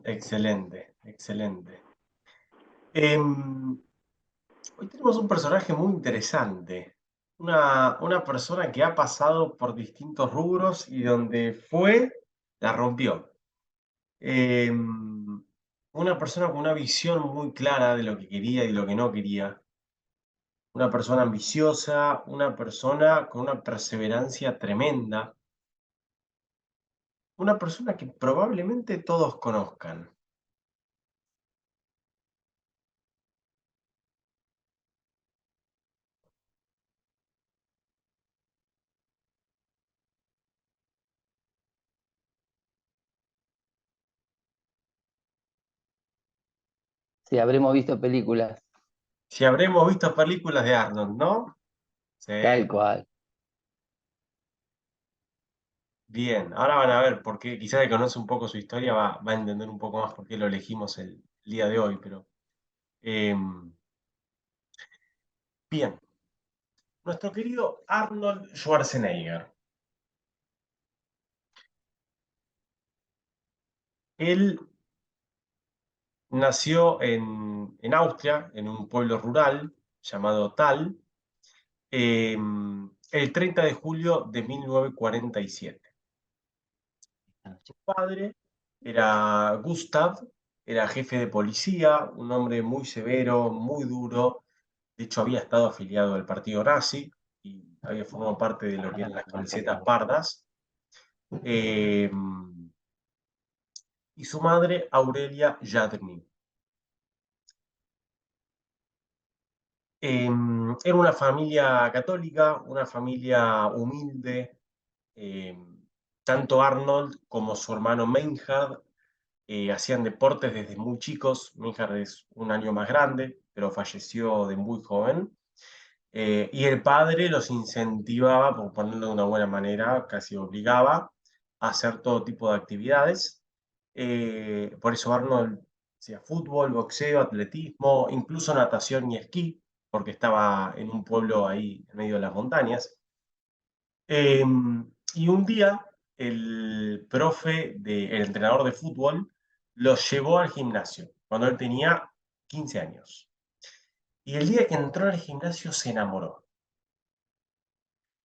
Excelente, excelente. Hoy tenemos un personaje muy interesante. Una persona que ha pasado por distintos rubros y donde fue, la rompió. Una persona con una visión muy clara de lo que quería y lo que no quería. Una persona ambiciosa, una persona con una perseverancia tremenda. Una persona que probablemente todos conozcan. Sí, habremos visto películas, Si habremos visto películas de Arnold, ¿no? Sí. tal cual. Bien, ahora van a ver, porque quizás que conoce un poco su historia va a entender un poco más por qué lo elegimos el día de hoy, pero bien, nuestro querido Arnold Schwarzenegger. Él nació en Austria, en un pueblo rural llamado Thal, el 30 de julio de 1947. Su padre era Gustav, era jefe de policía, un hombre muy severo, muy duro. De hecho, había estado afiliado al partido nazi y había formado parte de lo que eran las camisetas pardas. Eh, y su madre, Aurelia Jadrny. Era una familia católica, una familia humilde. eh, Tanto Arnold como su hermano Meinhard hacían deportes desde muy chicos. Meinhard es un año más grande, pero falleció de muy joven. Y el padre los incentivaba, por ponerlo de una buena manera, casi obligaba a hacer todo tipo de actividades. Por eso Arnold hacía fútbol, boxeo, atletismo, incluso natación y esquí, porque estaba en un pueblo ahí en medio de las montañas. Y un día el entrenador de fútbol, los llevó al gimnasio, cuando él tenía 15 años. Y el día que entró al gimnasio se enamoró.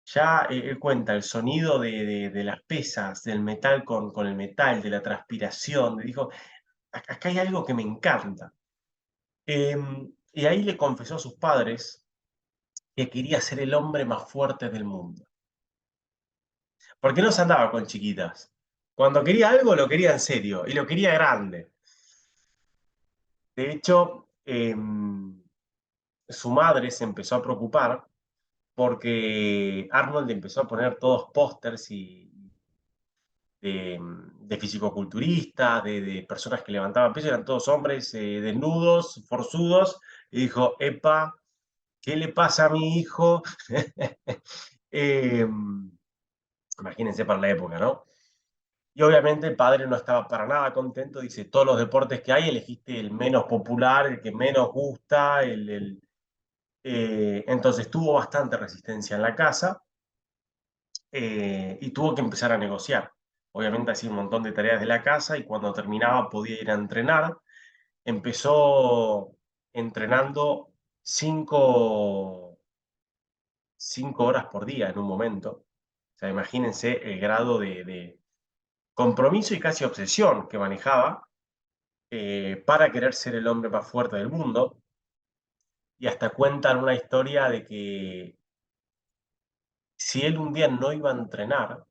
Ya él cuenta el sonido de las pesas, del metal con el metal, de la transpiración. Dijo, acá hay algo que me encanta. Y ahí le confesó a sus padres que quería ser el hombre más fuerte del mundo. Porque no se andaba con chiquitas. Cuando quería algo, lo quería en serio y lo quería grande. De hecho, su madre se empezó a preocupar porque Arnold empezó a poner todos pósters de fisicoculturistas, de personas que levantaban peso, eran todos hombres desnudos, forzudos, y dijo, epa, ¿qué le pasa a mi hijo? Eh, Imagínense para la época, ¿no? Y obviamente el padre no estaba para nada contento, dice, todos los deportes que hay, elegiste el menos popular, el que menos gusta, entonces tuvo bastante resistencia en la casa y tuvo que empezar a negociar. Obviamente hacía un montón de tareas de la casa y cuando terminaba podía ir a entrenar. Empezó entrenando cinco, 5 horas por día en un momento. O sea, imagínense el grado de compromiso y casi obsesión que manejaba para querer ser el hombre más fuerte del mundo. Y hasta cuentan una historia de que si él un día no iba a entrenar,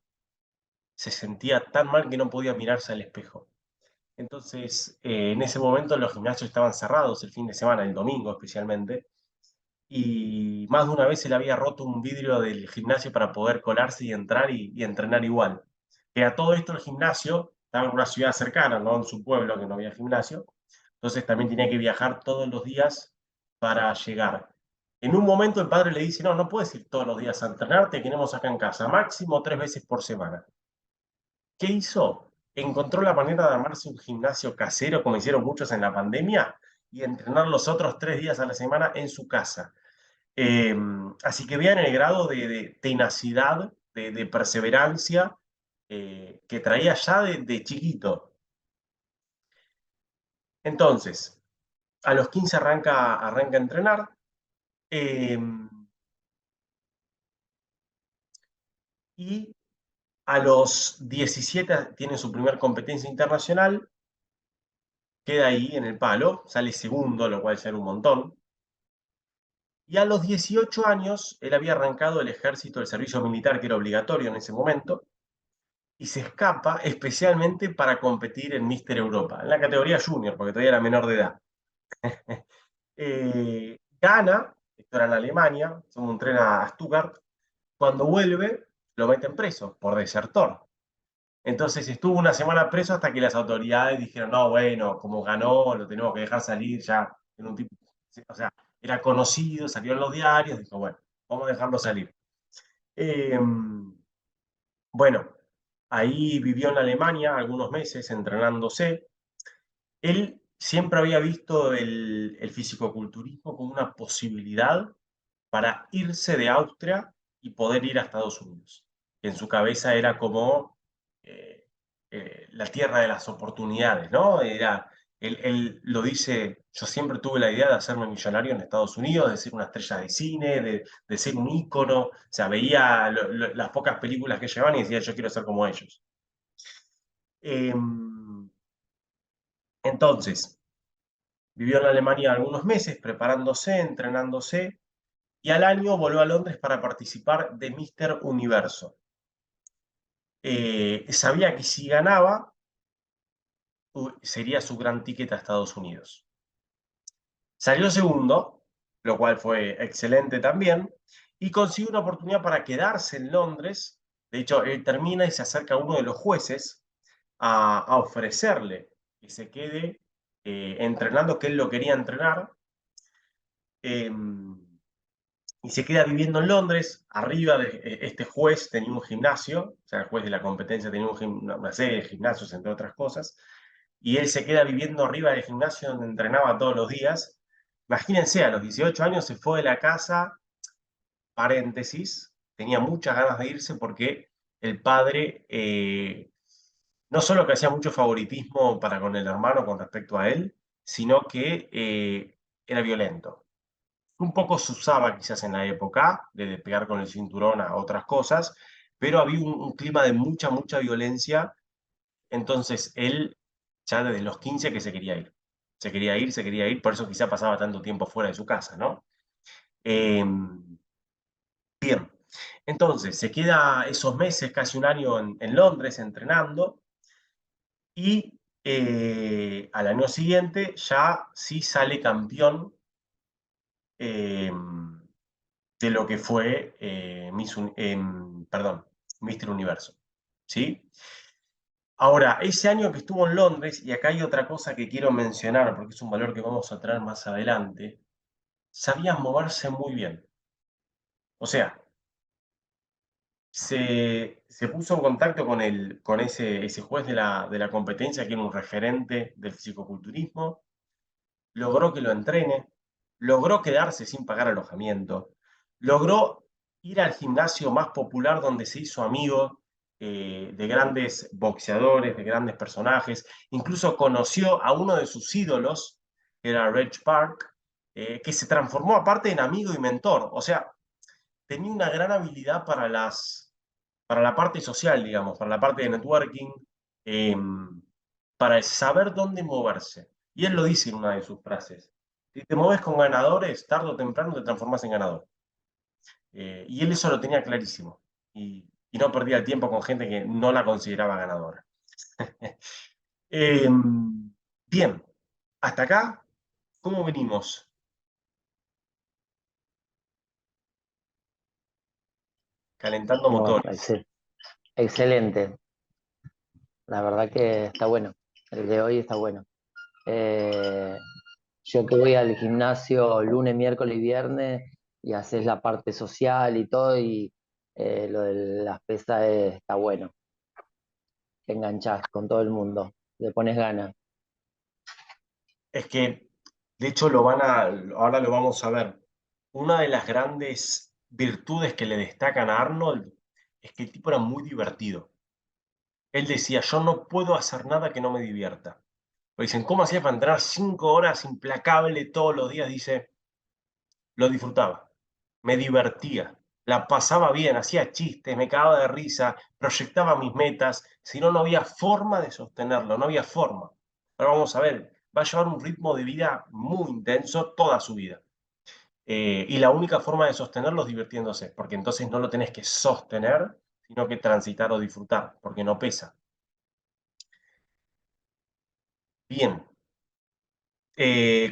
se sentía tan mal que no podía mirarse al espejo. Entonces, en ese momento los gimnasios estaban cerrados el fin de semana, el domingo especialmente, y más de una vez se le había roto un vidrio del gimnasio para poder colarse y entrar y entrenar igual. Que a todo esto el gimnasio estaba en una ciudad cercana, no en su pueblo que no había gimnasio, entonces también tenía que viajar todos los días para llegar. En un momento el padre le dice, no, no puedes ir todos los días a entrenar, te queremos acá en casa, máximo 3 veces por semana. ¿Qué hizo? Encontró la manera de armarse un gimnasio casero, como hicieron muchos en la pandemia, y entrenar los otros 3 días a la semana en su casa. Eh, Así que vean el grado de tenacidad, de perseverancia que traía ya de chiquito. Entonces, a los 15 arranca a entrenar. eh, y a los 17 tiene su primer competencia internacional, queda ahí en el palo, sale segundo, lo cual ya era un montón. Y a los 18 años, él había arrancado el ejército, el servicio militar que era obligatorio en ese momento, y se escapa especialmente para competir en Mister Europa, en la categoría junior, porque todavía era menor de edad. Gana, esto era en Alemania, se un tren a Stuttgart, cuando vuelve lo meten preso por desertor. Entonces estuvo una semana preso hasta que las autoridades dijeron, no, bueno, como ganó, lo tenemos que dejar salir ya. En un tipo, o sea, era conocido, salió en los diarios, dijo, bueno, vamos a dejarlo salir. Eh, bueno, ahí vivió en Alemania algunos meses entrenándose. Él siempre había visto el fisicoculturismo como una posibilidad para irse de Austria y poder ir a Estados Unidos. En su cabeza era como eh, la tierra de las oportunidades, ¿no? Él lo dice, yo siempre tuve la idea de hacerme millonario en Estados Unidos, de ser una estrella de cine, de ser un ícono, o sea, veía las pocas películas que llevan y decía, yo quiero ser como ellos. Entonces, vivió en Alemania algunos meses preparándose, entrenándose, y al año volvió a Londres para participar de Mister Universo. Sabía que si ganaba, sería su gran ticket a Estados Unidos. Salió segundo, lo cual fue excelente también, y consiguió una oportunidad para quedarse en Londres. De hecho, él termina y se acerca a uno de los jueces a ofrecerle que se quede entrenando, que él lo quería entrenar. Eh, y se queda viviendo en Londres. Arriba de este juez tenía un gimnasio, o sea, el juez de la competencia tenía una serie de gimnasios, entre otras cosas, y él se queda viviendo arriba del gimnasio donde entrenaba todos los días. Imagínense, a los 18 años se fue de la casa, paréntesis, tenía muchas ganas de irse porque el padre no solo que hacía mucho favoritismo para con el hermano con respecto a él, sino que era violento. Un poco se usaba quizás en la época de pegar con el cinturón a otras cosas, pero había un clima de mucha, mucha violencia. Entonces él ya desde los 15 que se quería ir. Se quería ir, por eso quizá pasaba tanto tiempo fuera de su casa, ¿no? Eh, Bien, entonces se queda esos meses, casi un año en Londres entrenando, y al año siguiente ya sí sale campeón eh, de lo que fue perdón, Mister Universo. ¿Sí? Ahora, ese año que estuvo en Londres, y acá hay otra cosa que quiero mencionar, porque es un valor que vamos a traer más adelante, sabía moverse muy bien. O sea, se puso en contacto con ese juez de la competencia, que era un referente del fisicoculturismo, logró que lo entrene, logró quedarse sin pagar alojamiento, logró ir al gimnasio más popular donde se hizo amigo de grandes boxeadores, de grandes personajes, incluso conoció a uno de sus ídolos, que era Reg Park, que se transformó aparte en amigo y mentor, o sea, tenía una gran habilidad para la parte social, digamos, para la parte de networking, eh, para saber dónde moverse. Y él lo dice en una de sus frases. Si te mueves con ganadores, tarde o temprano te transformas en ganador. Y él eso lo tenía clarísimo. Y no perdía el tiempo con gente que no la consideraba ganadora. Eh, Bien, hasta acá, ¿cómo venimos? Calentando No, motores. excelente. La verdad que está bueno. El de hoy está bueno. Eh, yo que voy al gimnasio lunes, miércoles y viernes, y haces la parte social y todo, y lo de las pesas está bueno, te enganchás con todo el mundo, le pones ganas. Es que, de hecho, ahora lo vamos a ver. Una de las grandes virtudes que le destacan a Arnold es que el tipo era muy divertido. Él decía, yo no puedo hacer nada que no me divierta. Pues dicen, ¿cómo hacía para entrenar 5 horas implacable todos los días? Dice, lo disfrutaba, me divertía, la pasaba bien, hacía chistes, me cagaba de risa, proyectaba mis metas, si no, no había forma de sostenerlo, no había forma. Ahora vamos a ver, va a llevar un ritmo de vida muy intenso toda su vida. Y la única forma de sostenerlo es divirtiéndose, porque entonces no lo tenés que sostener, sino que transitar o disfrutar, porque no pesa. Bien,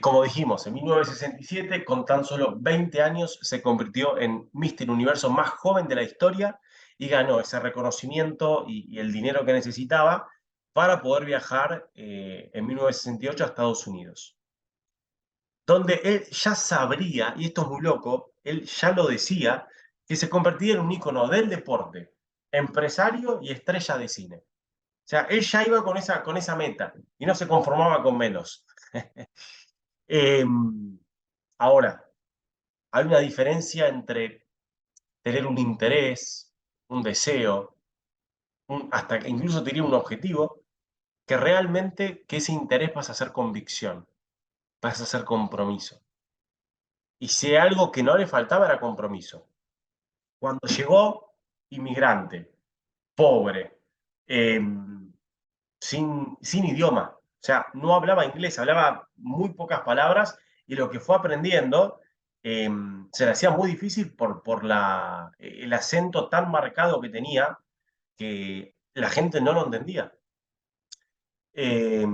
como dijimos, en 1967, con tan solo 20 años, se convirtió en Mister Universo más joven de la historia y ganó ese reconocimiento y el dinero que necesitaba para poder viajar en 1968 a Estados Unidos, donde él ya sabría, y esto es muy loco, él ya lo decía, que se convertiría en un ícono del deporte, empresario y estrella de cine. O sea, él ya iba con esa meta y no se conformaba con menos. Eh, Ahora, hay una diferencia entre tener un interés, un deseo, hasta que incluso te diría un objetivo, que realmente que ese interés pasa a ser convicción, pasa a ser compromiso. Y si algo que no le faltaba era compromiso. Cuando llegó, inmigrante, pobre, eh, sin idioma. O sea, no hablaba inglés, hablaba muy pocas palabras y lo que fue aprendiendo eh, se le hacía muy difícil por el acento tan marcado que tenía que la gente no lo entendía. Eh,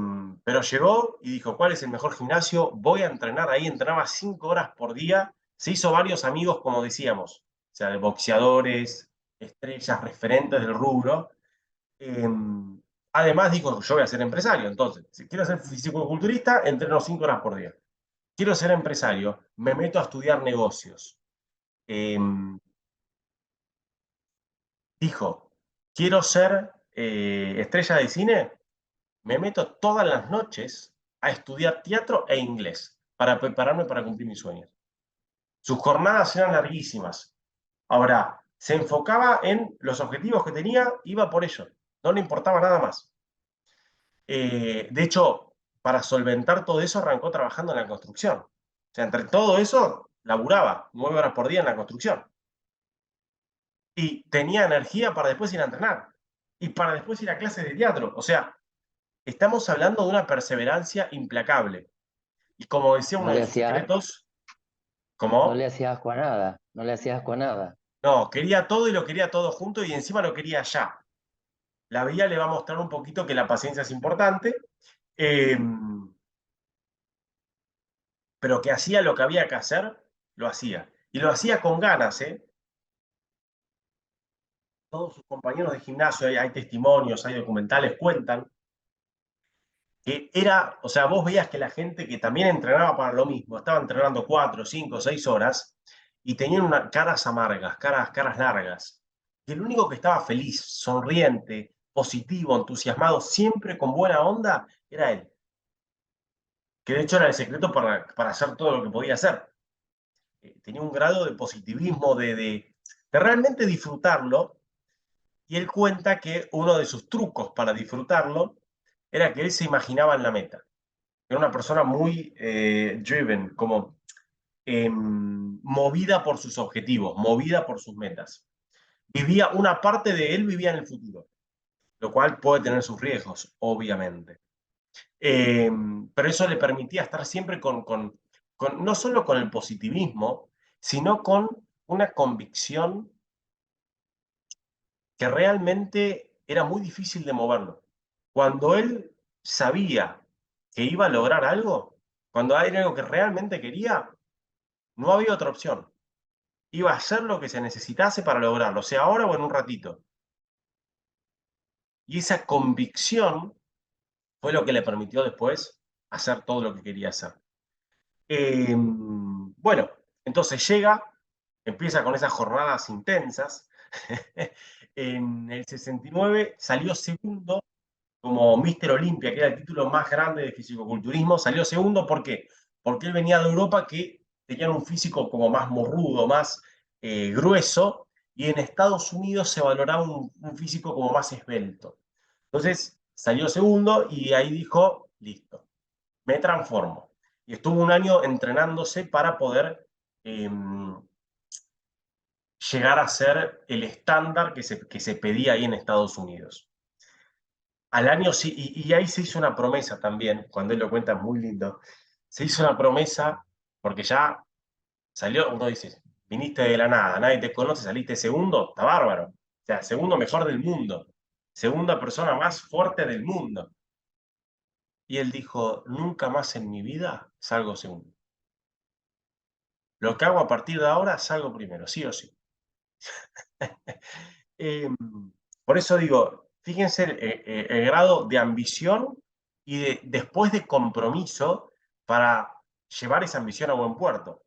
pero llegó y dijo, ¿cuál es el mejor gimnasio? Voy a entrenar ahí, entrenaba 5 horas por día, se hizo varios amigos, como decíamos, o sea, de boxeadores, estrellas, referentes del rubro, eh, además dijo, yo voy a ser empresario, entonces, si quiero ser fisicoculturista, entreno 5 horas por día. Quiero ser empresario, me meto a estudiar negocios. Eh, Dijo, quiero ser estrella de cine, me meto todas las noches a estudiar teatro e inglés para prepararme para cumplir mis sueños. Sus jornadas eran larguísimas. Ahora, se enfocaba en los objetivos que tenía, iba por ello, no le importaba nada más. De hecho, para solventar todo eso, arrancó trabajando en la construcción. O sea, entre todo eso, laburaba 9 horas por día en la construcción. Y tenía energía para después ir a entrenar. Y para después ir a clases de teatro. O sea, estamos hablando de una perseverancia implacable. Y como decía uno No le de sus hacía, secretos, no le como, hacía asco a nada, no le hacía asco a nada. no, quería todo y lo quería todo junto y encima lo quería ya. La vida le va a mostrar un poquito que la paciencia es importante. Eh, pero que hacía lo que había que hacer, lo hacía. Y lo hacía con ganas, ¿eh? Todos sus compañeros de gimnasio, hay testimonios, hay documentales, cuentan que era, o sea, vos veías que la gente que también entrenaba para lo mismo, estaba entrenando 4, 5, 6 horas y tenían caras amargas, caras largas. Y el único que estaba feliz, sonriente, positivo, entusiasmado, siempre con buena onda, era él. Que de hecho era el secreto para hacer todo lo que podía hacer. Tenía un grado de positivismo, de realmente disfrutarlo, y él cuenta que uno de sus trucos para disfrutarlo era que él se imaginaba en la meta. Era una persona muy driven, como movida por sus objetivos, movida por sus metas. Una parte de él vivía en el futuro, lo cual puede tener sus riesgos, obviamente. Eh, pero eso le permitía estar siempre no solo con el positivismo, sino con una convicción que realmente era muy difícil de moverlo. Cuando él sabía que iba a lograr algo, cuando era algo que realmente quería, no había otra opción. Iba a hacer lo que se necesitase para lograrlo, sea ahora o en un ratito. Y esa convicción fue lo que le permitió después hacer todo lo que quería hacer. Bueno, entonces llega. empieza con esas jornadas intensas. En el 69 salió segundo como Mister Olympia, que era el título más grande de fisicoculturismo. Salió segundo, ¿por qué? Porque él venía de Europa, que tenían un físico como más morrudo, más grueso, y en Estados Unidos se valoraba un físico como más esbelto. Entonces salió segundo y ahí dijo, listo, me transformo. Y estuvo un año entrenándose para poder eh, llegar a ser el estándar que se pedía ahí en Estados Unidos. Al año sí, y ahí se hizo una promesa también, cuando él lo cuenta, muy lindo. Se hizo una promesa, porque ya salió, uno dice, viniste de la nada, nadie te conoce, saliste segundo, está bárbaro. O sea, segundo mejor del mundo, segunda persona más fuerte del mundo. Y él dijo, nunca más en mi vida salgo segundo. Lo que hago a partir de ahora, salgo primero, sí o sí. Eh, por eso digo, fíjense el grado de ambición y después de compromiso para llevar esa ambición a buen puerto.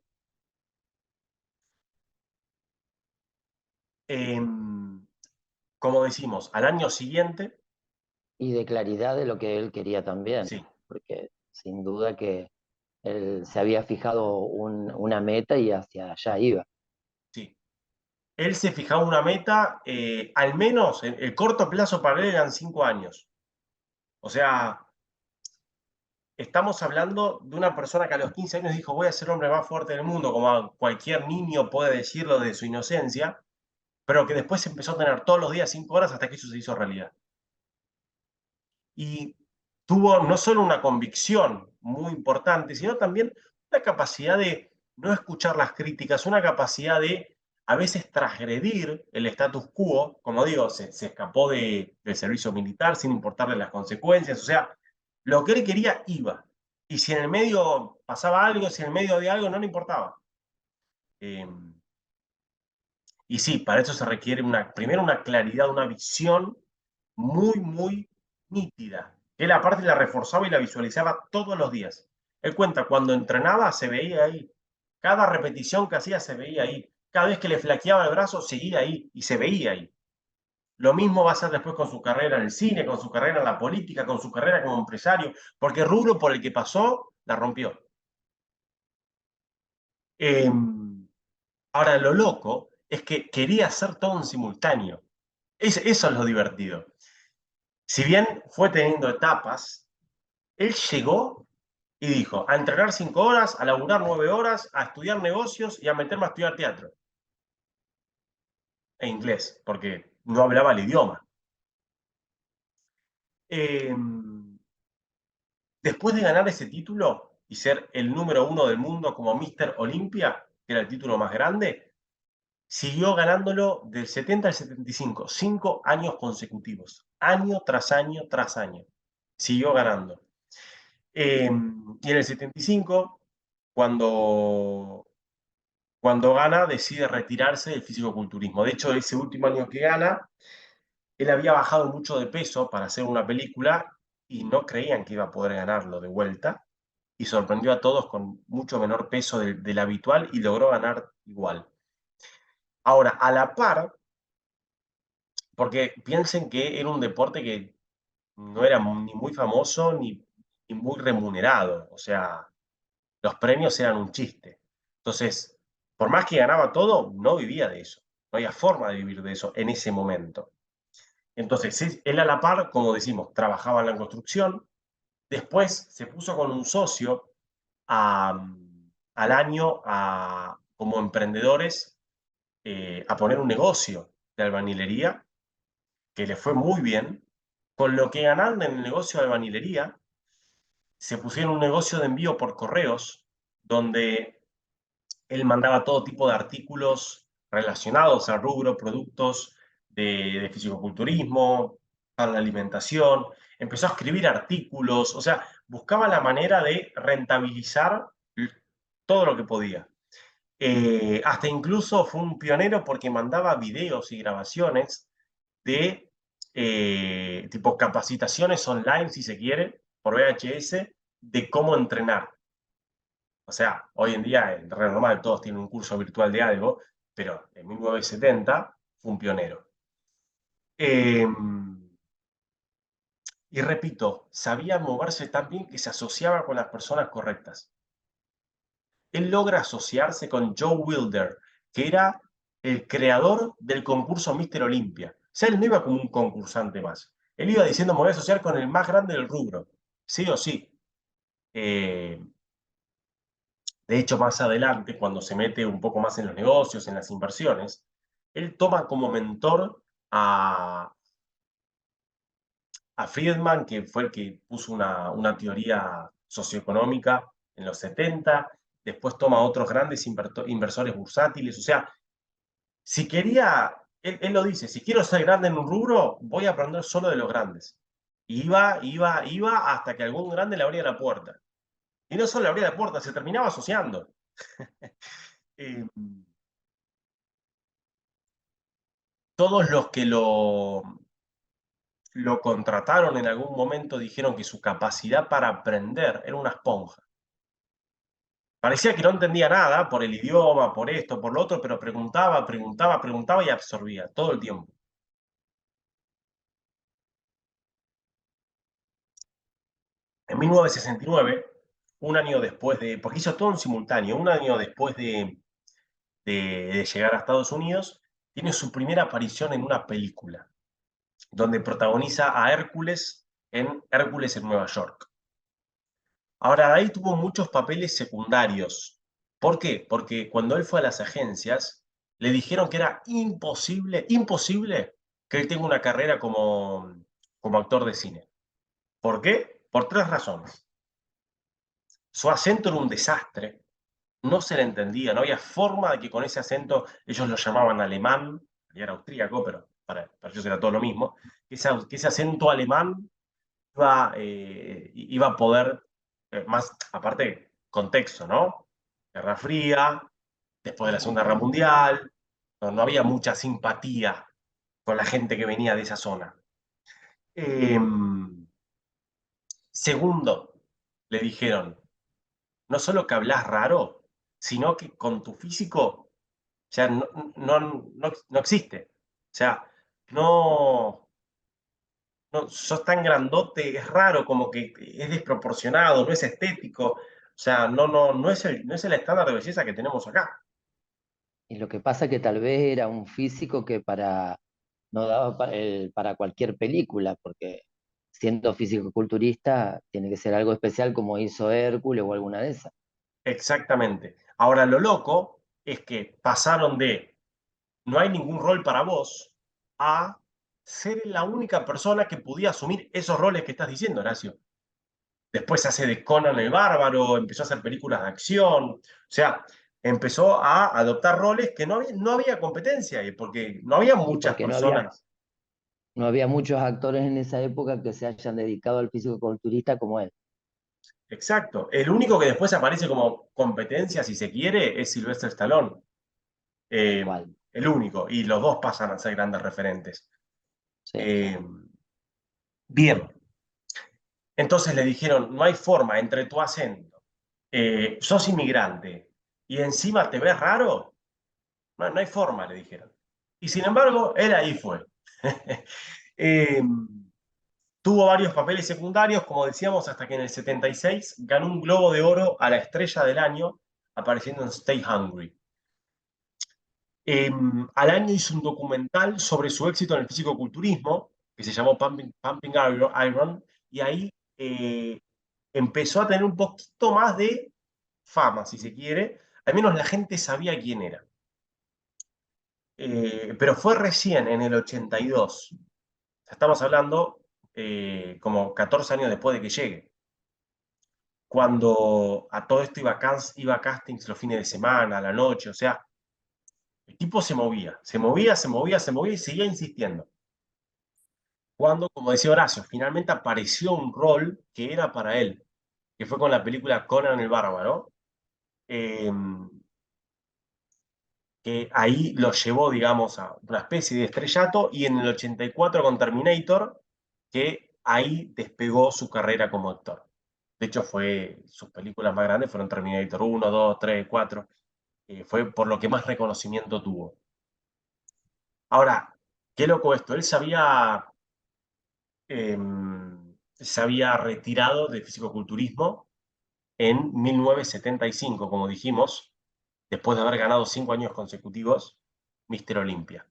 Eh, como decimos, al año siguiente, Y de claridad de lo que él quería también, sí, porque sin duda que él se había fijado una meta y hacia allá iba. sí. Él se fijaba una meta, al menos el corto plazo para él eran 5 años. O sea, estamos hablando de una persona que a los 15 años dijo, voy a ser el hombre más fuerte del mundo, como cualquier niño puede decirlo de su inocencia, pero que después empezó a tener todos los días 5 horas hasta que eso se hizo realidad. Y tuvo no solo una convicción muy importante, sino también una capacidad de no escuchar las críticas, una capacidad de a veces transgredir el status quo, como digo, se escapó del servicio militar sin importarle las consecuencias, o sea, lo que él quería iba. Y si en el medio pasaba algo, si en el medio de algo, no le importaba. Eh, y sí, para eso se requiere primero una claridad, una visión muy, muy nítida. Él aparte la reforzaba y la visualizaba todos los días. Él cuenta, cuando entrenaba se veía ahí. Cada repetición que hacía se veía ahí. Cada vez que le flaqueaba el brazo, seguía ahí y se veía ahí. Lo mismo va a ser después con su carrera en el cine, con su carrera en la política, con su carrera como empresario, porque el rubro por el que pasó la rompió. Eh, ahora, lo loco es que quería hacer todo en simultáneo. Eso es lo divertido. Si bien fue teniendo etapas, él llegó y dijo, a entrenar 5 horas, a laburar 9 horas, a estudiar negocios y a meterme a estudiar teatro. E inglés, porque no hablaba el idioma. Eh, después de ganar ese título y ser el número uno del mundo como Mister Olympia, que era el título más grande, siguió ganándolo del 70 al 75, 5 años consecutivos, año tras año tras año. Siguió ganando. Y en el 75, cuando gana, decide retirarse del fisicoculturismo. De hecho, ese último año que gana, él había bajado mucho de peso para hacer una película y no creían que iba a poder ganarlo de vuelta. Y sorprendió a todos con mucho menor peso del habitual y logró ganar igual. Ahora, a la par, porque piensen que era un deporte que no era ni muy famoso ni muy remunerado. O sea, los premios eran un chiste. Entonces, por más que ganaba todo, no vivía de eso. No había forma de vivir de eso en ese momento. Entonces, él a la par, como decimos, trabajaba en la construcción. Después se puso con un socio al año como emprendedores a poner un negocio de albañilería que le fue muy bien. Con lo que ganaron en el negocio de albañilería, se pusieron un negocio de envío por correos, donde él mandaba todo tipo de artículos relacionados al rubro, productos de fisicoculturismo, para la alimentación. Empezó a escribir artículos, o sea, buscaba la manera de rentabilizar todo lo que podía. Hasta incluso fue un pionero porque mandaba videos y grabaciones de tipo capacitaciones online, si se quiere, por VHS, de cómo entrenar. O sea, hoy en día es re normal, todos tienen un curso virtual de algo, pero en 1970 fue un pionero. Eh, y repito, sabía moverse tan bien que se asociaba con las personas correctas. Él logra asociarse con Joe Wilder, que era el creador del concurso Mister Olympia. O sea, él no iba como un concursante más. Él iba diciendo, me voy a asociar con el más grande del rubro, sí o sí. Eh, de hecho, más adelante, cuando se mete un poco más en los negocios, en las inversiones, él toma como mentor a, a Friedman, que fue el que puso una teoría socioeconómica en los 70. Después toma a otros grandes inversores bursátiles. O sea, si quería, él lo dice, si quiero ser grande en un rubro, voy a aprender solo de los grandes. Iba hasta que algún grande le abría la puerta. Y no solo le abría la puerta, se terminaba asociando. Eh, todos los que lo contrataron en algún momento dijeron que su capacidad para aprender era una esponja. Parecía que no entendía nada por el idioma, por esto, por lo otro, pero preguntaba y absorbía todo el tiempo. En 1969, un año después de, porque hizo todo en simultáneo, un año después de llegar a Estados Unidos, tiene su primera aparición en una película, donde protagoniza a Hércules en Nueva York. Ahora, de ahí tuvo muchos papeles secundarios. ¿Por qué? Porque cuando él fue a las agencias, le dijeron que era imposible que él tenga una carrera como actor de cine. ¿Por qué? Por tres razones. Su acento era un desastre, no se le entendía, no había forma de que con ese acento, ellos lo llamaban alemán, y era austríaco, pero para ellos era todo lo mismo, que ese acento alemán iba a poder, más, aparte, contexto, ¿no? Guerra Fría, después de la Segunda Guerra Mundial, no había mucha simpatía con la gente que venía de esa zona. Eh, segundo, le dijeron, no solo que hablas raro, sino que con tu físico, o sea, no existe. O sea, no, no, sos tan grandote, es raro, como que es desproporcionado, no es estético. O sea, no es el estándar de belleza que tenemos acá. Y lo que pasa que tal vez era un físico que no daba para cualquier película, porque siendo físico-culturista tiene que ser algo especial como hizo Hércules o alguna de esas. Exactamente. Ahora, lo loco es que pasaron de no hay ningún rol para vos a ser la única persona que podía asumir esos roles que estás diciendo, Horacio. Después se hace de Conan el Bárbaro, empezó a hacer películas de acción, o sea, empezó a adoptar roles que no había competencia, porque no había Y muchas porque personas. no había muchos actores en esa época que se hayan dedicado al físico-culturista como él. Exacto. El único que después aparece como competencia, si se quiere, es Sylvester Stallone. Tal Eh, cual. el único. Y los dos pasan a ser grandes referentes. Sí. Eh, bien. Entonces le dijeron, no hay forma entre tu acento, sos inmigrante y encima te ves raro. No hay forma, le dijeron. Y sin embargo, él ahí fue. Eh, tuvo varios papeles secundarios, como decíamos, hasta que en el 76 ganó un Globo de Oro a la estrella del año, apareciendo en Stay Hungry. Al año hizo un documental sobre su éxito en el fisicoculturismo, que se llamó Pumping Iron, y ahí empezó a tener un poquito más de fama, si se quiere. Al menos la gente sabía quién era. Pero fue recién en el 82, estamos hablando como 14 años después de que llegue, cuando a todo esto iba a castings los fines de semana, a la noche, o sea, el tipo se movía y seguía insistiendo. Cuando, como decía Horacio, finalmente apareció un rol que era para él, que fue con la película Conan el Bárbaro, eh, que ahí lo llevó, digamos, a una especie de estrellato, y en el 84 con Terminator, que ahí despegó su carrera como actor. De hecho, sus películas más grandes fueron Terminator 1, 2, 3, 4. Fue por lo que más reconocimiento tuvo. Ahora, qué loco esto, él se había retirado de fisicoculturismo en 1975, como dijimos, después de haber ganado 5 años consecutivos Mister Olympia.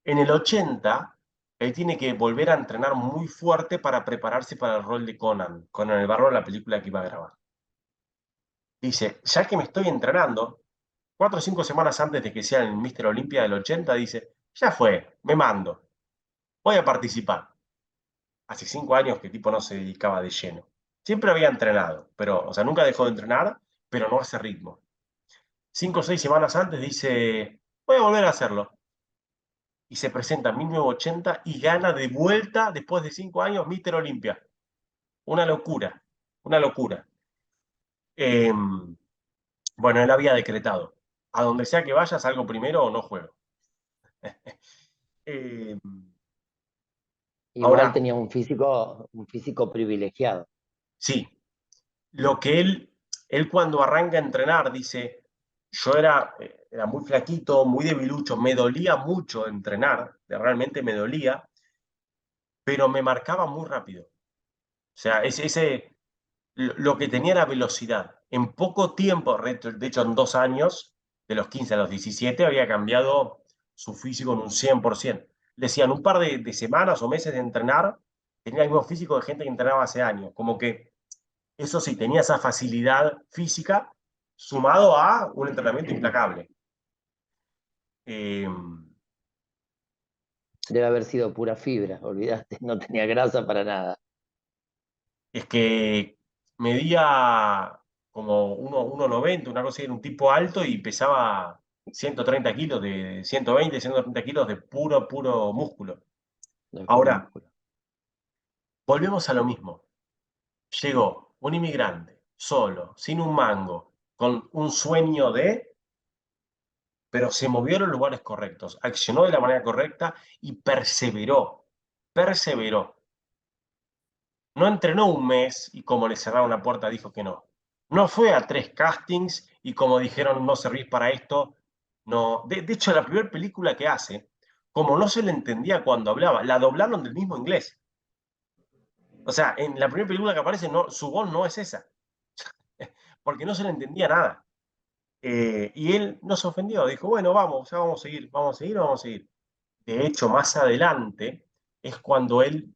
En el 80, él tiene que volver a entrenar muy fuerte para prepararse para el rol de Conan el Bárbaro, la película que iba a grabar. Dice, ya que me estoy entrenando, 4 o 5 semanas antes de que sea el Mister Olympia del 80, dice, ya fue, me mando, voy a participar. Hace 5 años que el tipo no se dedicaba de lleno. Siempre había entrenado, pero, o sea, nunca dejó de entrenar, pero no a ese ritmo. 5 o 6 semanas antes dice, voy a volver a hacerlo. Y se presenta en 1980 y gana de vuelta, después de 5 años, Mister Olympia. Una locura, una locura. Eh, bueno, él había decretado, a donde sea que vaya, salgo primero o no juego. Eh, Igual ahora, tenía un físico privilegiado. sí, lo que él cuando arranca a entrenar dice, yo era muy flaquito, muy debilucho, me dolía mucho entrenar, realmente me dolía, pero me marcaba muy rápido. O sea, lo que tenía era velocidad. En poco tiempo, de hecho en 2 años, de los 15 a los 17, había cambiado su físico en un 100%. Decían, un par de semanas o meses de entrenar, tenía el mismo físico de gente que entrenaba hace años. Como que eso sí, tenía esa facilidad física sumado a un entrenamiento implacable. Eh, Debe haber sido pura fibra, olvidaste, no tenía grasa para nada. es que medía como 1,90, una cosa, era un tipo alto y pesaba 130 kilos, de 120, 130 kilos de puro, puro músculo. De puro Ahora, músculo. volvemos a lo mismo. Llegó un inmigrante, solo, sin un mango, con un sueño pero se movió a los lugares correctos, accionó de la manera correcta y perseveró, perseveró. No entrenó un mes y como le cerraron la puerta dijo que no. No fue a 3 castings y como dijeron no servís para esto, no. De hecho, la primera película que hace, como no se le entendía cuando hablaba, la doblaron del mismo inglés. O sea, en la primera película que aparece, no, su voz no es esa, porque no se le entendía nada. Y él no se ofendió, dijo, bueno, vamos, ya vamos a seguir, vamos a seguir, vamos a seguir. De hecho, más adelante es cuando él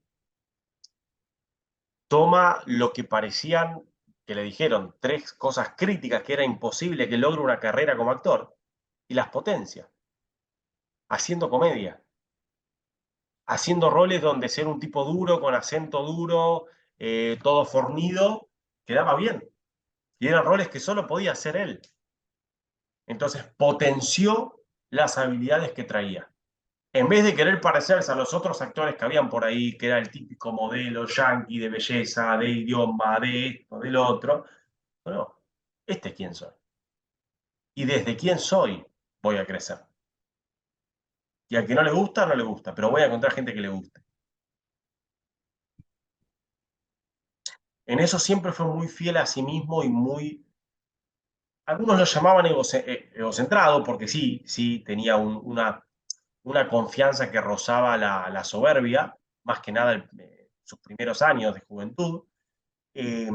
toma lo que parecían, que le dijeron, 3 cosas críticas que era imposible que logre una carrera como actor, y las potencia, haciendo comedia, haciendo roles donde ser un tipo duro, con acento duro, todo fornido, quedaba bien. Y eran roles que solo podía hacer él. Entonces potenció las habilidades que traía. En vez de querer parecerse a los otros actores que habían por ahí, que era el típico modelo yankee de belleza, de idioma, de esto, de lo otro, bueno, este es quién soy. Y desde quién soy voy a crecer. Y al que no le gusta, no le gusta, pero voy a encontrar gente que le guste. En eso siempre fue muy fiel a sí mismo y muy... Algunos lo llamaban egocentrado, porque sí, sí, tenía una confianza que rozaba la soberbia, más que nada sus primeros años de juventud. Eh,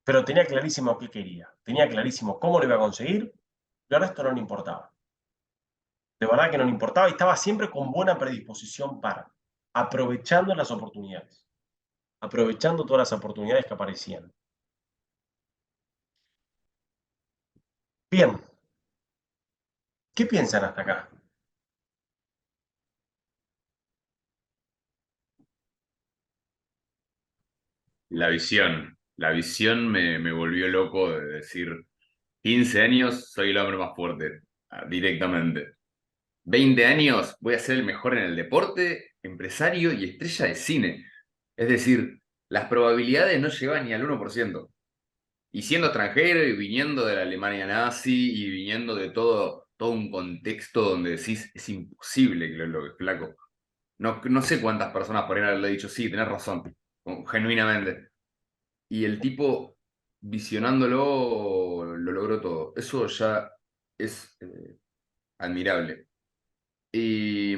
pero tenía clarísimo qué quería, tenía clarísimo cómo lo iba a conseguir, y el resto no le importaba. De verdad que no le importaba y estaba siempre con buena predisposición para, aprovechando las oportunidades, aprovechando todas las oportunidades que aparecían. Bien, ¿qué piensan hasta acá? La visión me volvió loco de decir, 15 años soy el hombre más fuerte, directamente. 20 años voy a ser el mejor en el deporte, empresario y estrella de cine. Es decir, las probabilidades no llegan ni al 1%. Y siendo extranjero y viniendo de la Alemania nazi y viniendo de todo un contexto donde decís, es imposible que lo logres, flaco. No sé cuántas personas por ahí le he dicho, sí, tenés razón, genuinamente. Y el tipo visionándolo lo logró todo. Eso ya es admirable. Y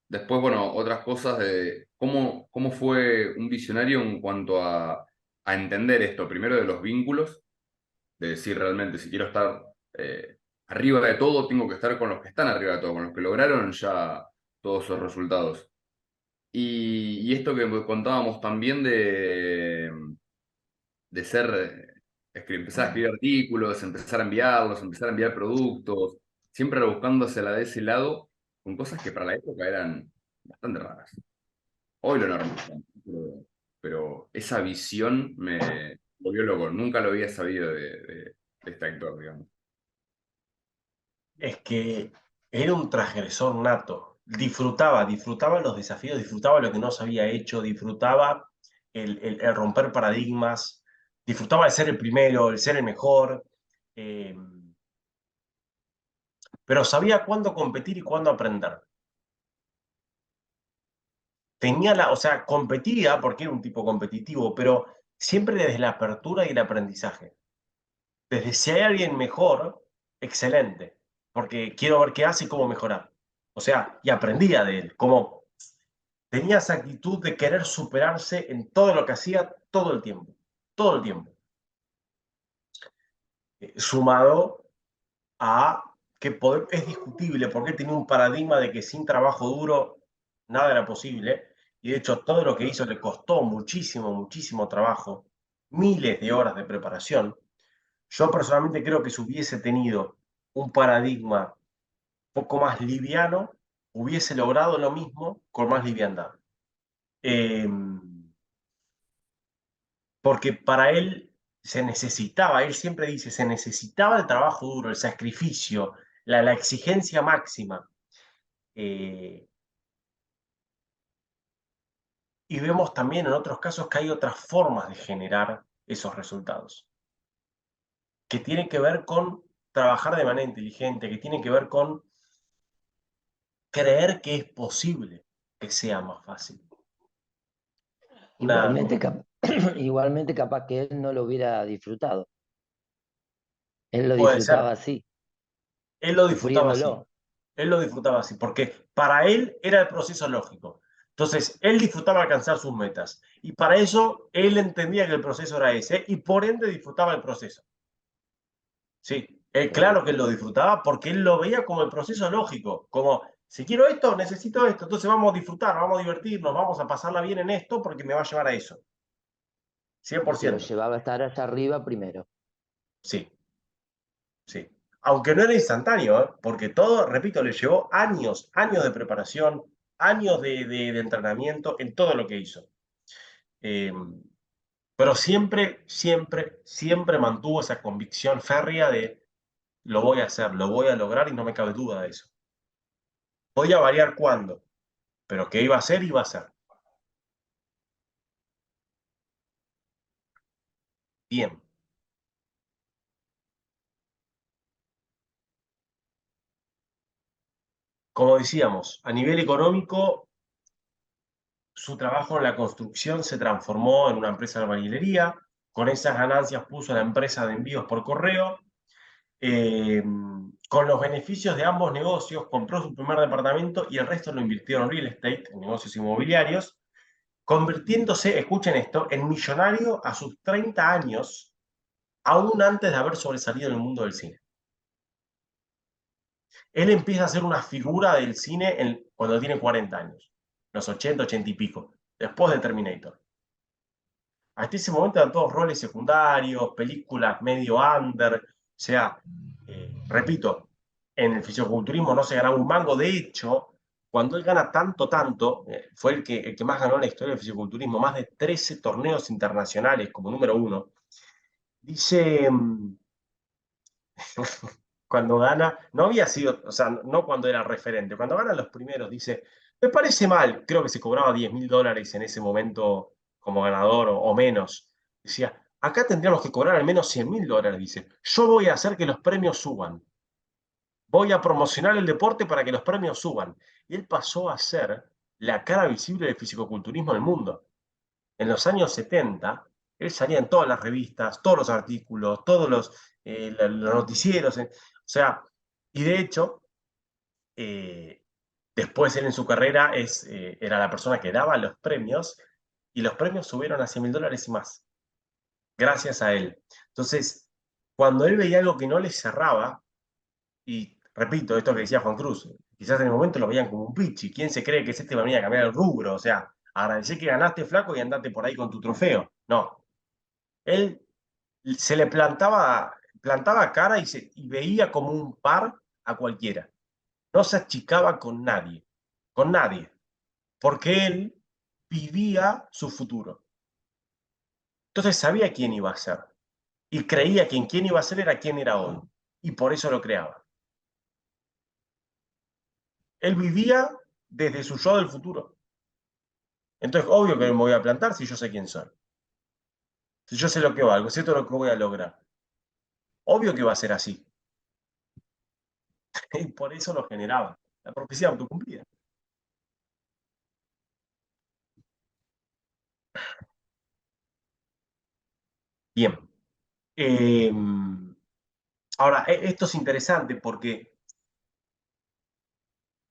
después, bueno, otras cosas de cómo fue un visionario en cuanto a entender esto, primero de los vínculos, de decir realmente si quiero estar arriba de todo, tengo que estar con los que están arriba de todo, con los que lograron ya todos esos resultados. Y esto que contábamos también de empezar a escribir artículos, empezar a enviarlos, empezar a enviar productos, siempre rebuscándose la de ese lado con cosas que para la época eran bastante raras. Hoy lo normal, pero esa visión me volvió loco. Nunca lo había sabido de este actor, digamos. Es que era un transgresor nato. Disfrutaba los desafíos, disfrutaba lo que no se había hecho, disfrutaba el romper paradigmas, disfrutaba el ser el primero, el ser el mejor, eh, pero sabía cuándo competir y cuándo aprender. O sea, competía porque era un tipo competitivo, pero siempre desde la apertura y el aprendizaje. Desde si hay alguien mejor, excelente, porque quiero ver qué hace y cómo mejorar. O sea, y aprendía de él, como tenía esa actitud de querer superarse en todo lo que hacía todo el tiempo, todo el tiempo. Sumado a que es discutible porque él tenía un paradigma de que sin trabajo duro nada era posible, y de hecho todo lo que hizo le costó muchísimo, muchísimo trabajo, miles de horas de preparación. Yo personalmente creo que si hubiese tenido un paradigma poco más liviano, hubiese logrado lo mismo con más liviandad. Eh, porque para él se necesitaba, él siempre dice, se necesitaba el trabajo duro, el sacrificio, la exigencia máxima. Eh, y vemos también en otros casos que hay otras formas de generar esos resultados, que tienen que ver con trabajar de manera inteligente, que tienen que ver con creer que es posible que sea más fácil. Una, Igualmente, igualmente capaz que él no lo hubiera disfrutado. Él lo puede disfrutaba ser, así, él lo disfrutaba así. sufriéndolo. Él lo disfrutaba así, porque para él era el proceso lógico. Entonces, él disfrutaba alcanzar sus metas. Y para eso, él entendía que el proceso era ese y por ende disfrutaba el proceso. Sí, él, Claro. claro que él lo disfrutaba porque él lo veía como el proceso lógico. Como, si quiero esto, necesito esto. Entonces vamos a disfrutar, vamos a divertirnos, vamos a pasarla bien en esto porque me va a llevar a eso. Y lo 100%. llevaba a estar allá arriba primero. Sí, sí. Aunque no era instantáneo, ¿eh? Porque todo, repito, le llevó años, años de preparación, años de entrenamiento en todo lo que hizo. Eh, pero siempre, siempre, siempre mantuvo esa convicción férrea de lo voy a hacer, lo voy a lograr y no me cabe duda de eso. Podía variar cuándo, pero que iba a ser, iba a ser. Bien. Como decíamos, a nivel económico, su trabajo en la construcción se transformó en una empresa de albañilería. Con esas ganancias puso la empresa de envíos por correo. Eh, con los beneficios de ambos negocios, compró su primer departamento y el resto lo invirtió en real estate, en negocios inmobiliarios, convirtiéndose, escuchen esto, en millonario a sus 30 años, aún antes de haber sobresalido en el mundo del cine. Él empieza a ser una figura del cine cuando tiene 40 años, los 80, 80 y pico, después de Terminator. Hasta ese momento eran todos roles secundarios, películas medio under, o sea, repito, en el fisicoculturismo no se ganaba un mango, de hecho, cuando él gana tanto, tanto, fue el que más ganó en la historia del fisicoculturismo, más de 13 torneos internacionales como número uno, dice, cuando gana, no había sido, o sea, no cuando era referente, cuando gana los primeros, dice, me parece mal, creo que se cobraba $10.000 en ese momento como ganador o menos. Decía, acá tendríamos que cobrar al menos $100.000, dice, yo voy a hacer que los premios suban, voy a promocionar el deporte para que los premios suban. Y él pasó a ser la cara visible del fisicoculturismo en el mundo. En los años 70 Él salía en todas las revistas, todos los artículos, todos los noticieros. O sea, y de hecho, eh, después él en su carrera era la persona que daba los premios, y los premios subieron a $100.000 y más, gracias a él. Entonces, cuando él veía algo que no le cerraba, y repito, esto que decía Juan Cruz, quizás en el momento lo veían como un pichi. ¿Quién se cree que es este va a venir a cambiar el rubro? O sea, agradecer que ganaste, flaco, y andate por ahí con tu trofeo. No. Él se le plantaba cara y veía como un par a cualquiera. No se achicaba con nadie, porque él vivía su futuro. Entonces sabía quién iba a ser y creía que en quién iba a ser era quién era hoy, y por eso lo creaba. Él vivía desde su yo del futuro. Entonces, obvio que me voy a plantar si yo sé quién soy. Si yo sé lo que valgo, sé todo lo que voy a lograr. Obvio que va a ser así. Y por eso lo generaba. La profecía autocumplida. Bien. Eh, Ahora, esto es interesante porque,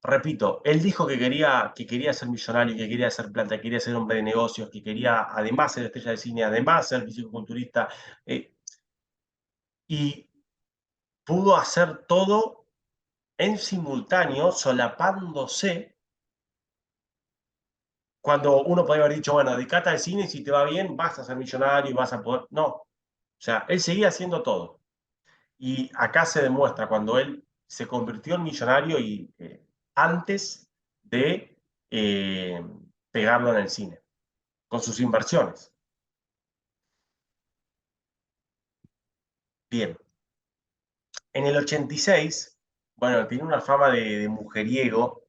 repito, él dijo que quería ser millonario, que quería hacer plata, que quería ser hombre de negocios, que quería además ser estrella de cine, además ser fisicoculturista, y pudo hacer todo en simultáneo, solapándose, cuando uno podría haber dicho, bueno, dedicate al cine y si te va bien vas a ser millonario y vas a poder. No, o sea, él seguía haciendo todo. Y acá se demuestra cuando él se convirtió en millonario y antes de pegarlo en el cine, con sus inversiones. Bien, en el 86, bueno, tenía una fama de mujeriego,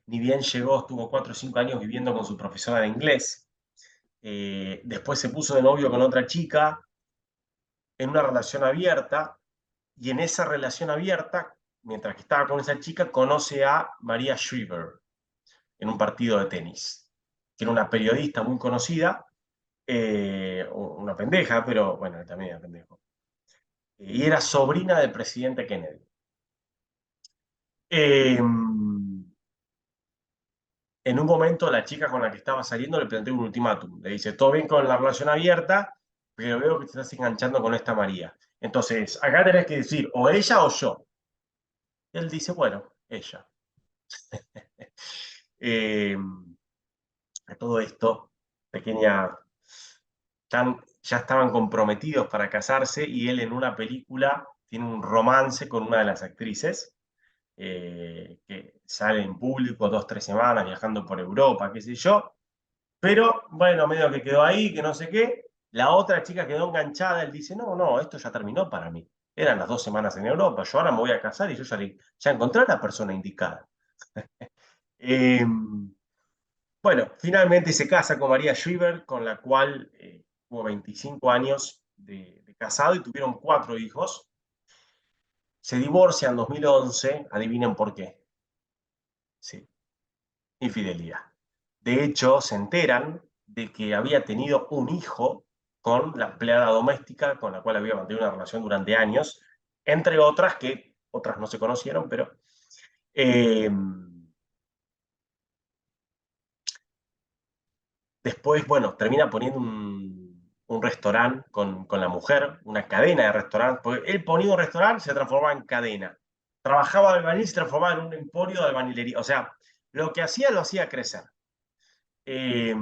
ni bien llegó, estuvo 4 o 5 años viviendo con su profesora de inglés. Después se puso de novio con otra chica en una relación abierta, y en esa relación abierta, mientras que estaba con esa chica, conoce a María Shriver en un partido de tenis, que era una periodista muy conocida, una pendeja, pero bueno, también era pendejo, y era sobrina del presidente Kennedy. Eh, en un momento la chica con la que estaba saliendo le planteó un ultimátum, le dice, todo bien con la relación abierta, pero veo que te estás enganchando con esta María. Entonces, acá tenés que decir o ella o yo. Él dice, bueno, ella. Eh, a todo esto, pequeña, ya estaban comprometidos para casarse, y él en una película tiene un romance con una de las actrices, que sale en público 2 o 3 semanas viajando por Europa, qué sé yo, pero bueno, medio que quedó ahí, que no sé qué. La otra chica quedó enganchada, él dice, no, no, esto ya terminó para mí. Eran las 2 semanas en Europa, yo ahora me voy a casar y yo ya encontré a la persona indicada. Eh, bueno, finalmente se casa con María Shriver, con la cual tuvo 25 años de casado y tuvieron 4 hijos. Se divorcia en 2011, adivinen por qué. Sí, infidelidad. De hecho, se enteran de que había tenido un hijo con la empleada doméstica con la cual había mantenido una relación durante años, entre otras que otras no se conocieron, pero eh, después, bueno, termina poniendo un restaurante con la mujer, una cadena de restaurantes, porque él ponía un restaurante, se transformaba en cadena. Trabajaba de albañil, se transformaba en un emporio de albañilería. O sea, lo que hacía lo hacía crecer. Eh,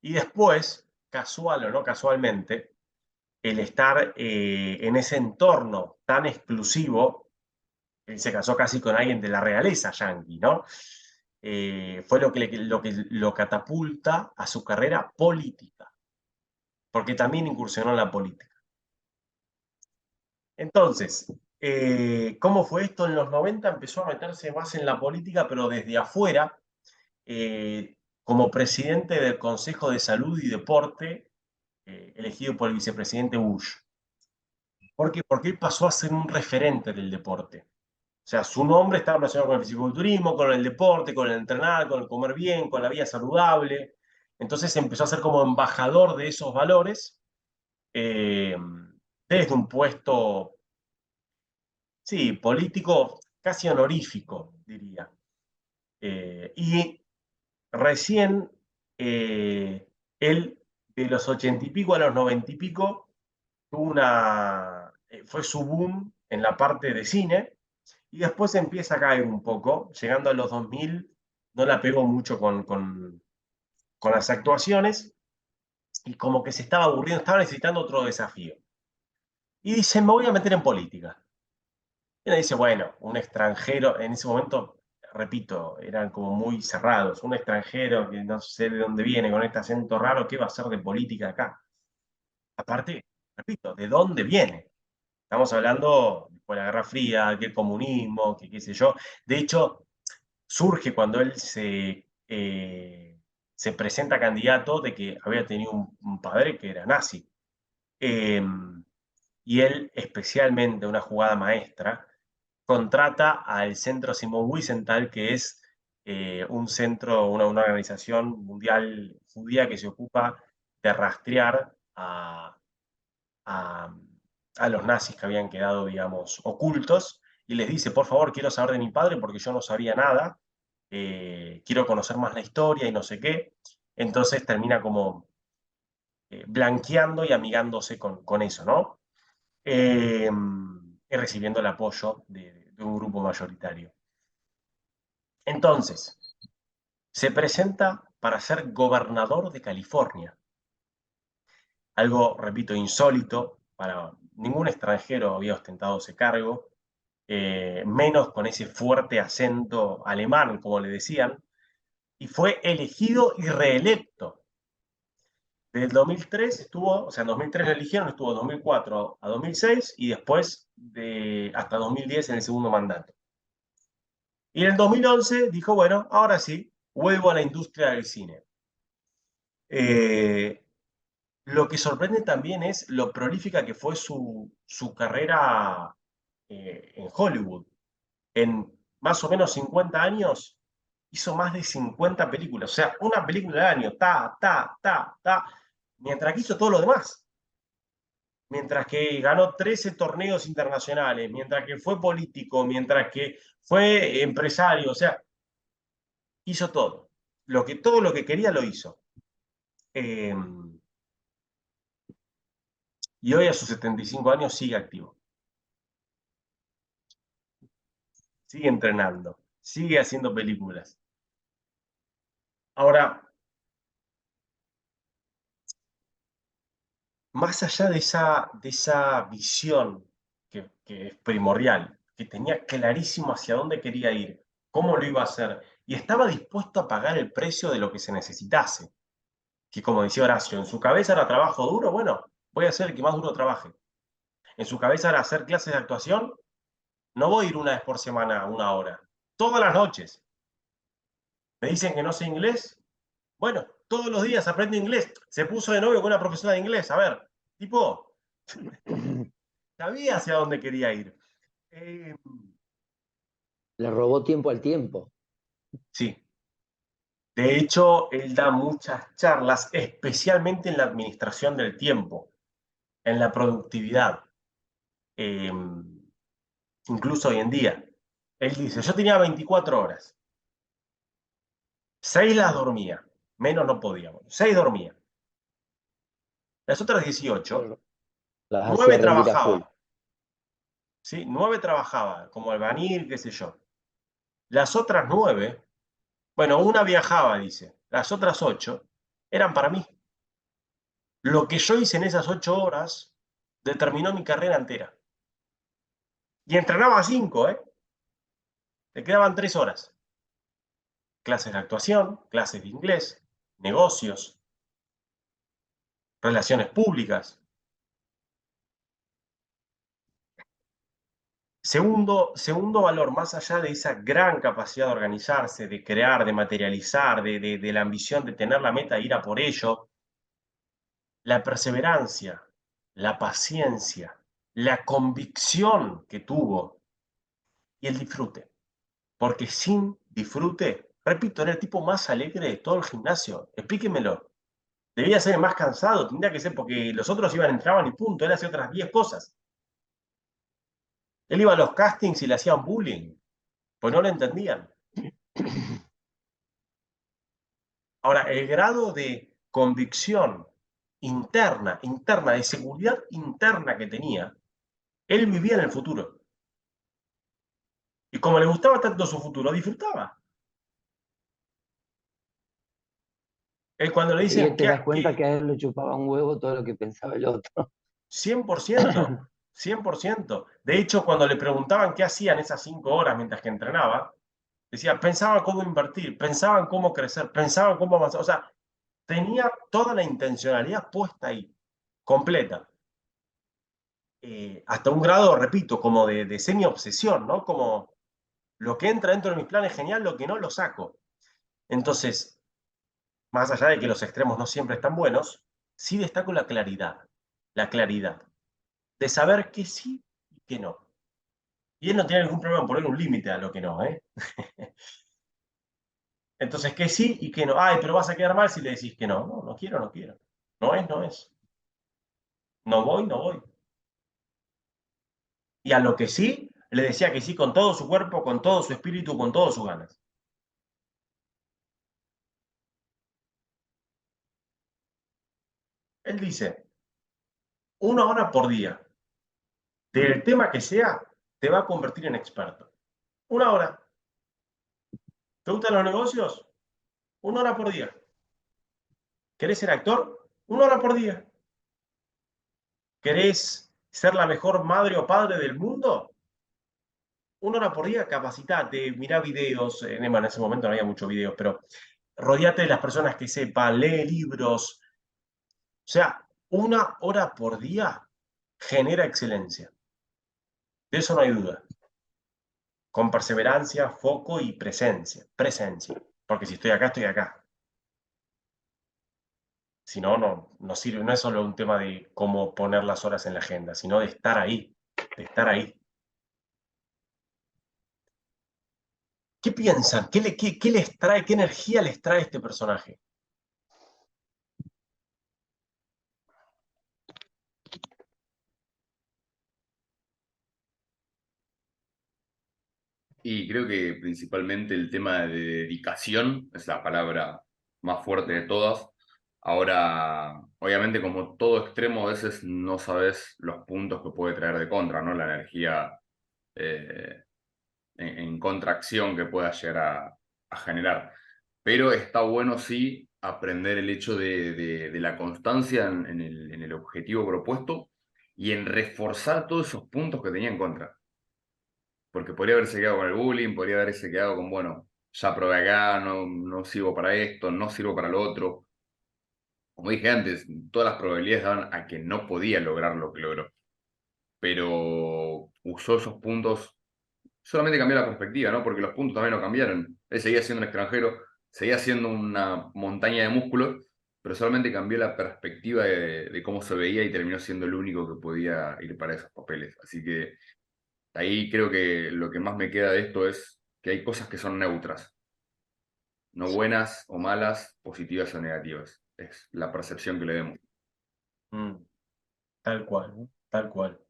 y después, casual o no casualmente, el estar en ese entorno tan exclusivo, él se casó casi con alguien de la realeza yanqui, ¿no? Fue lo que lo catapulta a su carrera política, porque también incursionó en la política. Entonces, ¿cómo fue esto? En los 90 empezó a meterse más en la política, pero desde afuera, eh, como presidente del Consejo de Salud y Deporte, elegido por el vicepresidente Bush. ¿Por qué? Porque él pasó a ser un referente del deporte. O sea, su nombre estaba relacionado con el fisiculturismo, con el deporte, con el entrenar, con el comer bien, con la vida saludable. Entonces empezó a ser como embajador de esos valores eh, desde un puesto, sí, político casi honorífico, diría. Y recién él, de los 80 y pico a los 90 y pico, fue su boom en la parte de cine, y después empieza a caer un poco, llegando a los 2000 no la pegó mucho con las actuaciones, y como que se estaba aburriendo, estaba necesitando otro desafío. Y dice, me voy a meter en política. Y uno dice, bueno, un extranjero, en ese momento, repito, eran como muy cerrados, un extranjero que no sé de dónde viene con este acento raro, ¿qué va a hacer de política acá? Aparte, repito, ¿de dónde viene? Estamos hablando de la Guerra Fría, que el comunismo, que qué sé yo. De hecho, surge cuando él se presenta candidato de que había tenido un padre que era nazi. Eh, y él, especialmente, una jugada maestra, contrata al Centro Simón Wiesenthal, que es un centro, una organización mundial judía que se ocupa de rastrear a, a los nazis que habían quedado, digamos, ocultos, y les dice, por favor, quiero saber de mi padre porque yo no sabía nada, quiero conocer más la historia y no sé qué. Entonces termina como blanqueando y amigándose con eso, ¿no? Y recibiendo el apoyo de un grupo mayoritario. Entonces, se presenta para ser gobernador de California. Algo, repito, insólito, para ningún extranjero había ostentado ese cargo, menos con ese fuerte acento alemán, como le decían, y fue elegido y reelecto. Del 2003 estuvo, o sea, en 2003 lo eligieron, estuvo 2004 a 2006 y después hasta 2010 en el segundo mandato. Y en el 2011 dijo, bueno, ahora sí, vuelvo a la industria del cine. Eh, lo que sorprende también es lo prolífica que fue su carrera en Hollywood. En más o menos 50 años hizo más de 50 películas, o sea, una película al año, mientras que hizo todo lo demás. Mientras que ganó 13 torneos internacionales, mientras que fue político, mientras que fue empresario, o sea, hizo todo. Todo lo que quería lo hizo. Eh, y hoy a sus 75 años sigue activo, sigue entrenando, sigue haciendo películas. Ahora, más allá de esa visión que es primordial, que tenía clarísimo hacia dónde quería ir, cómo lo iba a hacer, y estaba dispuesto a pagar el precio de lo que se necesitase, que como decía Horacio, en su cabeza era trabajo duro, bueno, voy a ser el que más duro trabaje. En su cabeza era hacer clases de actuación, no voy a ir una vez por semana, 1 hora, todas las noches. Me dicen que no sé inglés, bueno, todos los días aprendo inglés. Se puso de novio con una profesora de inglés, a ver, tipo, sabía hacia dónde quería ir. Eh, Le robó tiempo al tiempo. sí, de hecho, él da muchas charlas, especialmente en la administración del tiempo, en la productividad, eh, incluso hoy en día. Él dice, yo tenía 24 horas, 6 las dormía, menos no podíamos, 6 dormía. Las otras 18, Las hacía 9 rendir a full. trabajaba, ¿sí? 9 trabajaba, como albañil, qué sé yo. Las otras 9, bueno, una viajaba, dice, las otras 8 eran para mí. Lo que yo hice en esas 8 horas determinó mi carrera entera. Y entrenaba 5, ¿eh? Le quedaban 3 horas. Clases de actuación, clases de inglés, negocios, relaciones públicas. Segundo valor, más allá de esa gran capacidad de organizarse, de crear, de materializar, de la ambición de tener la meta e ir a por ello, la perseverancia, la paciencia, la convicción que tuvo y el disfrute. Porque sin disfrute, repito, era el tipo más alegre de todo el gimnasio. Explíquemelo. Debía ser el más cansado, tendría que ser porque los otros iban, entraban y punto, él hacía otras 10 cosas. Él iba a los castings y le hacían bullying, pues no lo entendían. Ahora, el grado de convicción interna, de seguridad interna que tenía, él vivía en el futuro. Y como le gustaba tanto su futuro, disfrutaba. Él cuando le Y dicen te das cuenta que que a él le chupaba un huevo todo lo que pensaba el otro. 100%, 100%. De hecho, cuando le preguntaban qué hacían esas 5 horas mientras que entrenaba, decía, pensaban cómo invertir, pensaban cómo crecer, pensaban cómo avanzar. O sea, tenía toda la intencionalidad puesta ahí, completa. Hasta un grado, repito, como de semi-obsesión, ¿no? Como lo que entra dentro de mis planes es genial, lo que no lo saco. Entonces, más allá de que los extremos no siempre están buenos, sí destaco la claridad de saber que sí y que no. Y él no tiene ningún problema en poner un límite a lo que no, ¿eh? Entonces, que sí y que no. Ay, pero vas a quedar mal si le decís que no. No, no quiero, no quiero. No es, no es. No voy, no voy. Y a lo que sí, le decía que sí con todo su cuerpo, con todo su espíritu, con todas sus ganas. Él dice, 1 hora por día, del tema que sea, te va a convertir en experto. 1 hora. ¿Te gustan los negocios? 1 hora por día. ¿Querés ser actor? 1 hora por día. ¿Querés ser la mejor madre o padre del mundo? 1 hora por día, capacitate, mirá videos. En ese momento no había muchos videos, pero rodeate de las personas que sepan, lee libros. O sea, 1 hora por día genera excelencia. De eso no hay duda. Con perseverancia, foco y presencia. Presencia. Porque si estoy acá, estoy acá. Si no, no sirve. No es solo un tema de cómo poner las horas en la agenda, sino de estar ahí. De estar ahí. ¿Qué piensan? ¿Qué les trae? ¿Qué energía les trae este personaje? Y creo que principalmente el tema de dedicación es la palabra más fuerte de todas. Ahora, obviamente, como todo extremo, a veces no sabes los puntos que puede traer de contra, ¿no? La energía eh, en contracción que pueda llegar a generar. Pero está bueno, sí, aprender el hecho de la constancia en el objetivo propuesto y en reforzar todos esos puntos que tenía en contra. Porque podría haberse quedado con el bullying, podría haberse quedado con, bueno, ya probé acá, no sirvo para esto, no sirvo para lo otro. Como dije antes, todas las probabilidades daban a que no podía lograr lo que logró. Pero usó esos puntos, solamente cambió la perspectiva, ¿no? Porque los puntos también no cambiaron. Él seguía siendo un extranjero, seguía siendo una montaña de músculos, pero solamente cambió la perspectiva de cómo se veía y terminó siendo el único que podía ir para esos papeles. Así que ahí creo que lo que más me queda de esto es que hay cosas que son neutras, no buenas o malas, positivas o negativas. Es la percepción que le demos. Mm, tal cual, tal cual.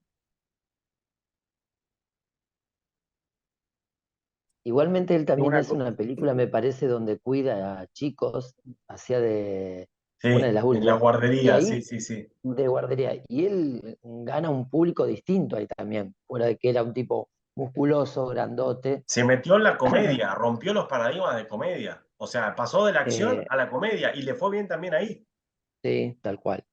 Igualmente él también Una hace co- una película, me parece, donde cuida a chicos, hacía de una de Sí, las en la últimas, y guardería, sí, ahí sí, sí. de guardería, y él gana un público distinto ahí también, fuera de que era un tipo musculoso, grandote, Se metió en la comedia, rompió los paradigmas de comedia. O sea, pasó de la acción eh, a la comedia y le fue bien también ahí. sí, tal cual.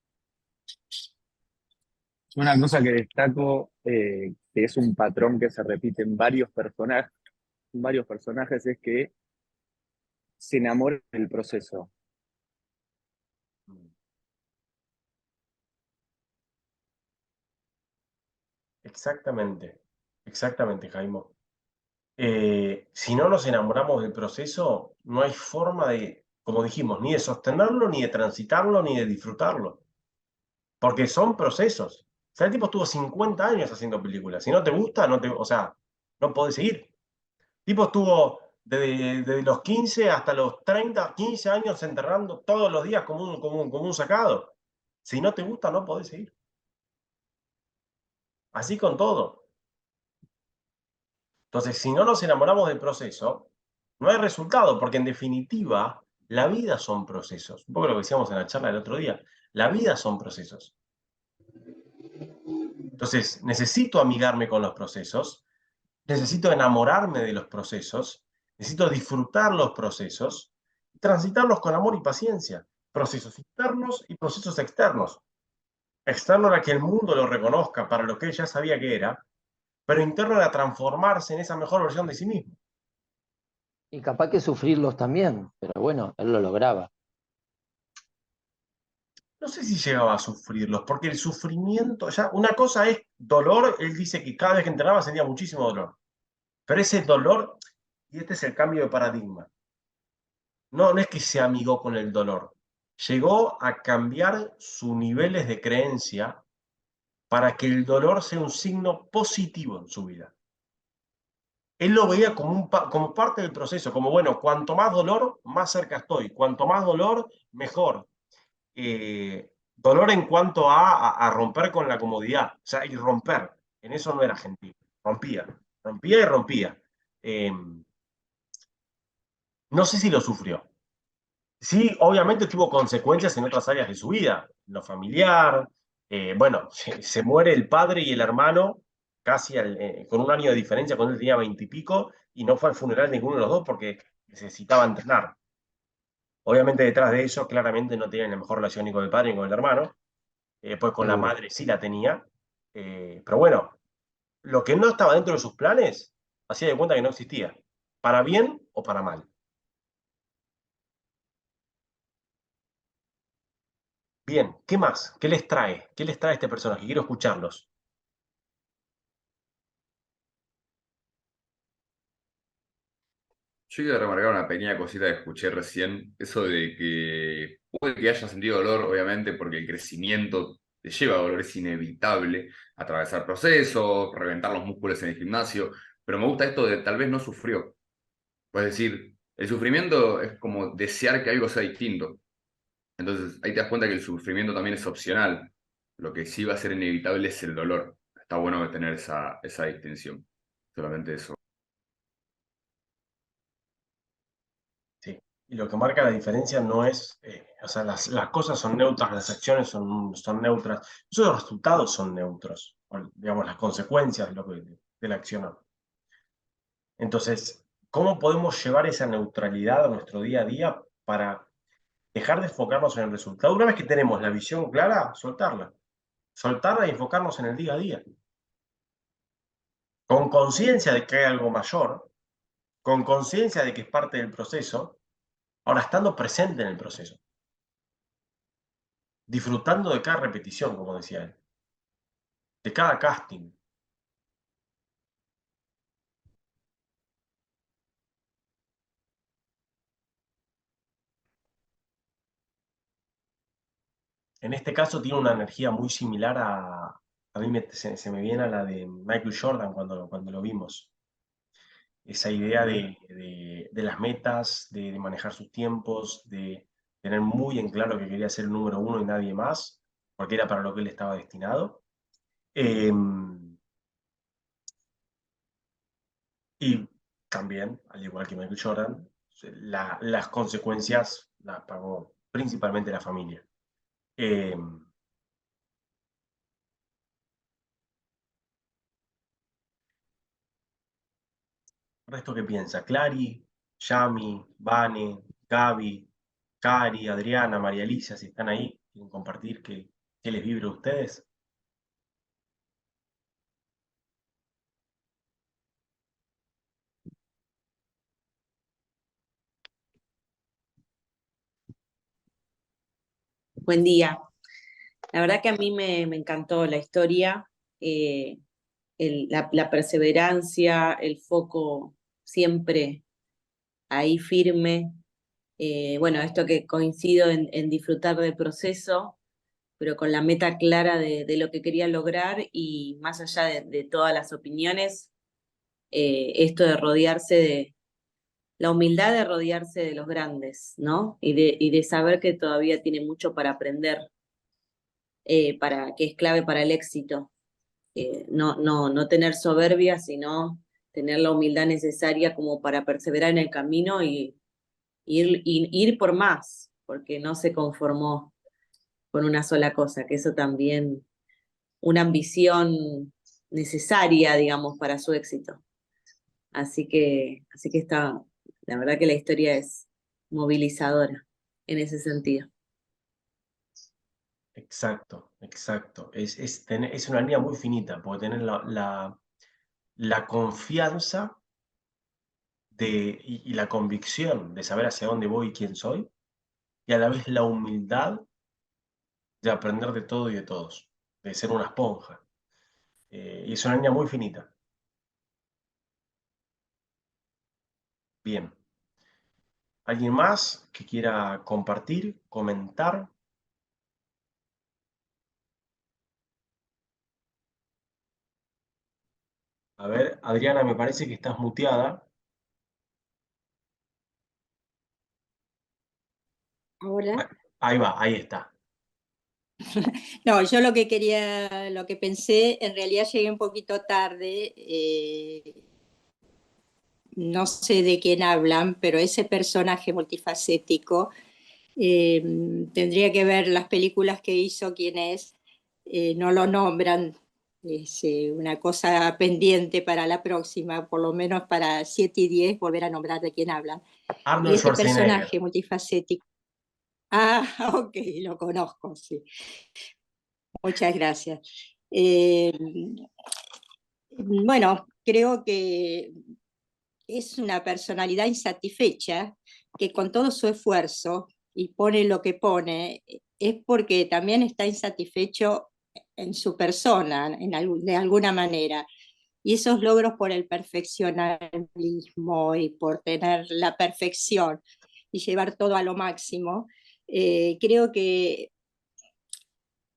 una cosa que destaco, que es un patrón que se repite en varios personajes, es que se enamora del proceso. Exactamente, exactamente, Jaimo. Si no nos enamoramos del proceso, no hay forma de, como dijimos, ni de sostenerlo, ni de transitarlo, ni de disfrutarlo. Porque son procesos. O sea, el tipo estuvo 50 años haciendo películas. Si no te gusta, no te, o sea, no podés seguir. El tipo estuvo desde los 15 hasta los 30, 15 años entrenando todos los días como un sacado. Si no te gusta, no podés seguir. Así con todo. Entonces, si no nos enamoramos del proceso, no hay resultado, porque en definitiva, la vida son procesos. Un poco lo que decíamos en la charla del otro día. La vida son procesos. Entonces, necesito amigarme con los procesos, necesito enamorarme de los procesos, necesito disfrutar los procesos, transitarlos con amor y paciencia. Procesos internos y procesos externos. Externo era que el mundo lo reconozca para lo que él ya sabía que era, pero interno era transformarse en esa mejor versión de sí mismo. Y capaz que sufrirlos también, pero bueno, él lo lograba. No sé si llegaba a sufrirlos, porque el sufrimiento, ya, una cosa es dolor, él dice que cada vez que entrenaba sentía muchísimo dolor, pero ese dolor, y este es el cambio de paradigma, no es que se amigó con el dolor, llegó a cambiar sus niveles de creencia para que el dolor sea un signo positivo en su vida. Él lo veía como parte del proceso, como bueno, cuanto más dolor, más cerca estoy, cuanto más dolor, mejor. Dolor en cuanto a romper con la comodidad, o sea, y romper, en eso no era gentil, rompía, rompía y rompía. No sé si lo sufrió. Sí, obviamente tuvo consecuencias en otras áreas de su vida, lo familiar, bueno, se muere el padre y el hermano casi con un año de diferencia, cuando él tenía 20 y pico, y no fue al funeral de ninguno de los dos porque necesitaba entrenar. Obviamente detrás de eso claramente no tenían la mejor relación ni con el padre ni con el hermano, pues con la Seguro. madre sí la tenía, pero bueno, lo que no estaba dentro de sus planes, hacía de cuenta que no existía, para bien o para mal. Bien, ¿qué más? ¿Qué les trae? ¿Qué les trae este personaje? Quiero escucharlos. Yo quiero remarcar una pequeña cosita que escuché recién, eso de que puede que haya sentido dolor, obviamente, porque el crecimiento te lleva a dolor, es inevitable, atravesar procesos, reventar los músculos en el gimnasio, pero me gusta esto de tal vez no sufrió. Es decir, el sufrimiento es como desear que algo sea distinto. Entonces ahí te das cuenta que el sufrimiento también es opcional. Lo que sí va a ser inevitable es el dolor. Está bueno tener esa distinción. Solamente eso. Sí. Y lo que marca la diferencia no es, o sea, las cosas son neutras, las acciones son neutras, los resultados son neutros, o, digamos, las consecuencias de la acción. Entonces, ¿cómo podemos llevar esa neutralidad a nuestro día a día para dejar de enfocarnos en el resultado? Una vez que tenemos la visión clara, soltarla. Soltarla y enfocarnos en el día a día. Con conciencia de que hay algo mayor, con conciencia de que es parte del proceso, ahora estando presente en el proceso, disfrutando de cada repetición, como decía él, de cada casting. En este caso tiene una energía muy similar a mí se me viene a la de Michael Jordan cuando lo vimos. Esa idea de las metas, de manejar sus tiempos, de tener muy en claro que quería ser el número uno y nadie más, porque era para lo que él estaba destinado. Y también, al igual que Michael Jordan, las consecuencias las pagó principalmente la familia. Eh, ¿Resto qué piensa? Clary, Yami, Vane, Gaby, Cari, Adriana, María Alicia, si están ahí, quieren compartir qué les vibra a ustedes. Buen día. La verdad que a mí me encantó la historia, eh, la perseverancia, el foco siempre ahí firme. Bueno, esto que coincido en disfrutar del proceso, pero con la meta clara de lo que quería lograr y más allá de todas las opiniones, esto de rodearse la humildad de rodearse de los grandes, ¿no? Y de saber que todavía tiene mucho para aprender, que es clave para el éxito. No tener soberbia, sino tener la humildad necesaria como para perseverar en el camino y ir por más, porque no se conformó con una sola cosa, que eso también, una ambición necesaria, digamos, para su éxito. Así que está, la verdad que la historia es movilizadora en ese sentido. Exacto, exacto. Es una línea muy finita, porque tener la confianza y la convicción de saber hacia dónde voy y quién soy, y a la vez la humildad de aprender de todo y de todos, de ser una esponja. Y es una línea muy finita. Bien. ¿Alguien más que quiera compartir, comentar? A ver, Adriana, me parece que estás muteada. Ahora. Ah, ahí va, ahí está. No, yo lo que quería, lo que pensé, en realidad llegué un poquito tarde, no sé de quién hablan, pero ese personaje multifacético, eh, tendría que ver las películas que hizo, quién es, no lo nombran, es una cosa pendiente para la próxima, por lo menos para 7 y 10 volver a nombrar de quién hablan. Y Arnold ese Schwarzenegger. personaje multifacético, ah, ok, lo conozco, sí. Muchas gracias. Bueno, creo que es una personalidad insatisfecha que con todo su esfuerzo y pone lo que pone, es porque también está insatisfecho en su persona, de alguna manera. Y esos logros por el perfeccionismo y por tener la perfección y llevar todo a lo máximo, creo que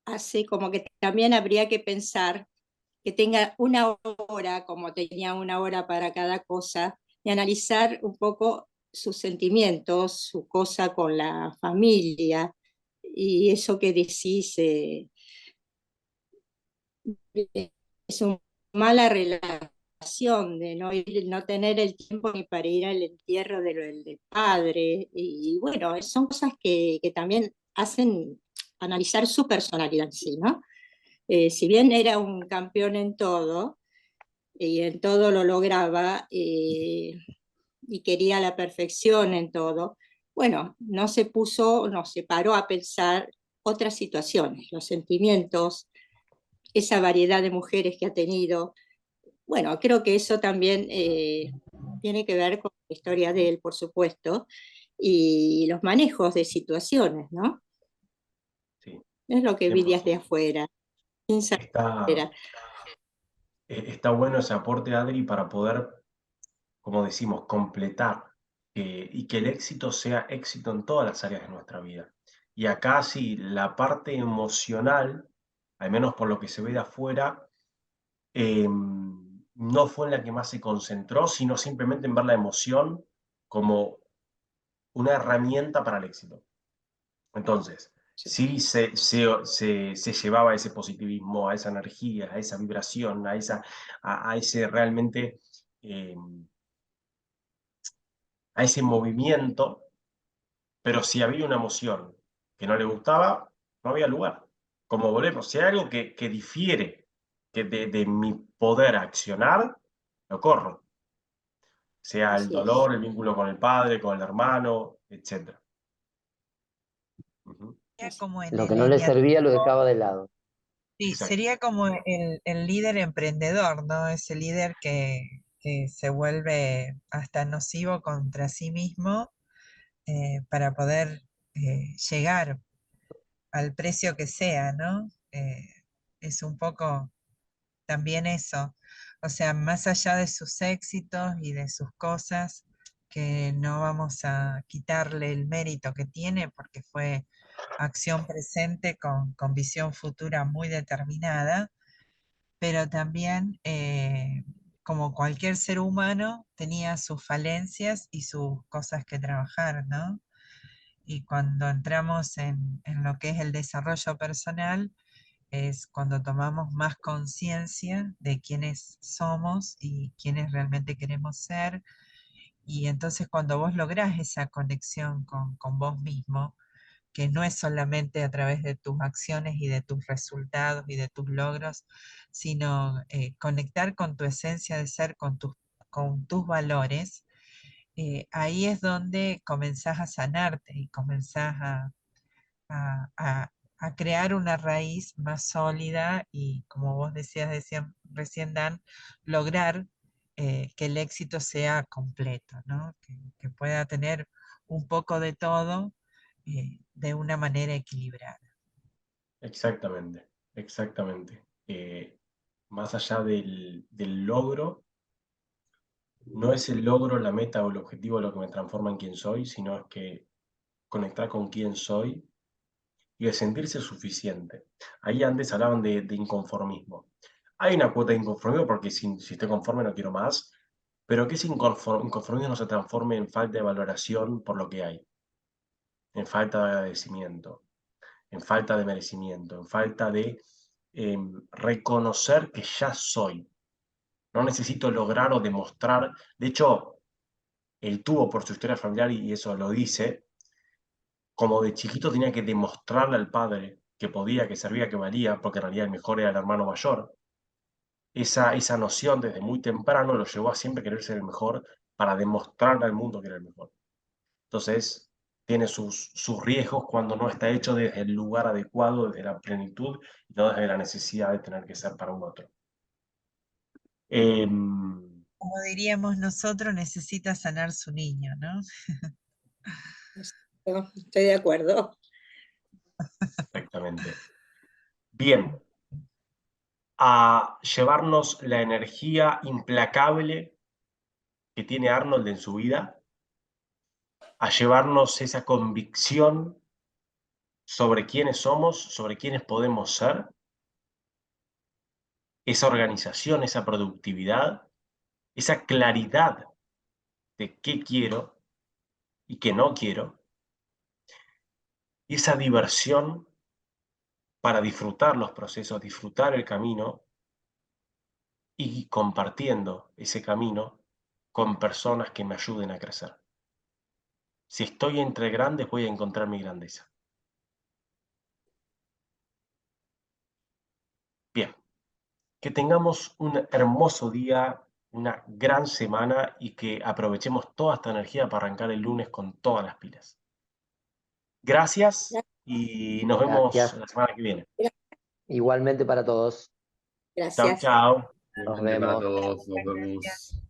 hace como que también habría que pensar que tenga una hora, como tenía una hora para cada cosa, y analizar un poco sus sentimientos, su cosa con la familia, y eso que decís es una mala relación de no tener el tiempo ni para ir al entierro del padre, y bueno, son cosas que también hacen analizar su personalidad en sí, ¿no? Si bien era un campeón en todo, y en todo lo lograba, y quería la perfección en todo, bueno, no se paró a pensar otras situaciones, los sentimientos, esa variedad de mujeres que ha tenido. Bueno, creo que eso también tiene que ver con la historia de él, por supuesto, y los manejos de situaciones, ¿no? Sí, Es lo que vi desde 100%. afuera, sin saber. Está, está bueno ese aporte, Adri, para poder, como decimos, completar y que el éxito sea éxito en todas las áreas de nuestra vida. Y acá sí, la parte emocional, al menos por lo que se ve de afuera, no fue en la que más se concentró, sino simplemente en ver la emoción como una herramienta para el éxito. Entonces, sí se llevaba ese positivismo, a esa energía, a esa vibración, a ese realmente, eh, a ese movimiento, pero si había una emoción que no le gustaba, no había lugar. Como volvemos, si hay algo que difiere de mi poder accionar, lo corro. Sea el Así es. dolor, el vínculo con el padre, con el hermano, etc. Sería como en Lo el que no le servía lo lineamiento, dejaba de lado. sí, Exacto. sería como el líder emprendedor, ¿no? Ese líder que se vuelve hasta nocivo contra sí mismo para poder llegar al precio que sea, ¿no? Es un poco también eso. O sea, más allá de sus éxitos y de sus cosas, que no vamos a quitarle el mérito que tiene porque fue acción presente con visión futura muy determinada, pero también como cualquier ser humano, tenía sus falencias y sus cosas que trabajar, ¿no? Y cuando entramos en lo que es el desarrollo personal, es cuando tomamos más conciencia de quiénes somos y quiénes realmente queremos ser. Y entonces cuando vos lográs esa conexión con vos mismo, que no es solamente a través de tus acciones y de tus resultados y de tus logros, sino conectar con tu esencia de ser, con tus valores, ahí es donde comenzás a sanarte y comenzás a- a- a crear una raíz más sólida y, como vos decían recién, Dan, lograr que el éxito sea completo, ¿no? Que pueda tener un poco de todo de una manera equilibrada. Exactamente, exactamente. Más allá del logro, no es el logro, la meta o el objetivo lo que me transforma en quien soy, sino es que conectar con quién soy y de sentirse suficiente. Ahí antes hablaban de inconformismo. Hay una cuota de inconformismo porque si estoy conforme no quiero más, pero que ese inconformismo no se transforme en falta de valoración por lo que hay, en falta de agradecimiento, en falta de merecimiento, en falta de reconocer que ya soy. No necesito lograr o demostrar. De hecho, él tuvo por su historia familiar, y eso lo dice, como de chiquito tenía que demostrarle al padre que podía, que servía, que valía, porque en realidad el mejor era el hermano mayor. Esa noción desde muy temprano lo llevó a siempre querer ser el mejor para demostrarle al mundo que era el mejor. Entonces, tiene sus riesgos cuando no está hecho desde el lugar adecuado, desde la plenitud, y no desde la necesidad de tener que ser para un otro. Como diríamos nosotros, necesita sanar su niño, ¿no? Estoy de acuerdo. Exactamente. Bien, a llevarnos la energía implacable que tiene Arnold en su vida, a llevarnos esa convicción sobre quiénes somos, sobre quiénes podemos ser, esa organización, esa productividad, esa claridad de qué quiero y qué no quiero, y esa diversión para disfrutar los procesos, disfrutar el camino y compartiendo ese camino con personas que me ayuden a crecer. Si estoy entre grandes, voy a encontrar mi grandeza. Bien, que tengamos un hermoso día, una gran semana y que aprovechemos toda esta energía para arrancar el lunes con todas las pilas. Gracias y nos vemos Gracias. la semana que viene. Igualmente para todos. Chao, Gracias. chao. Nos Igualmente para vemos. todos, nos vemos.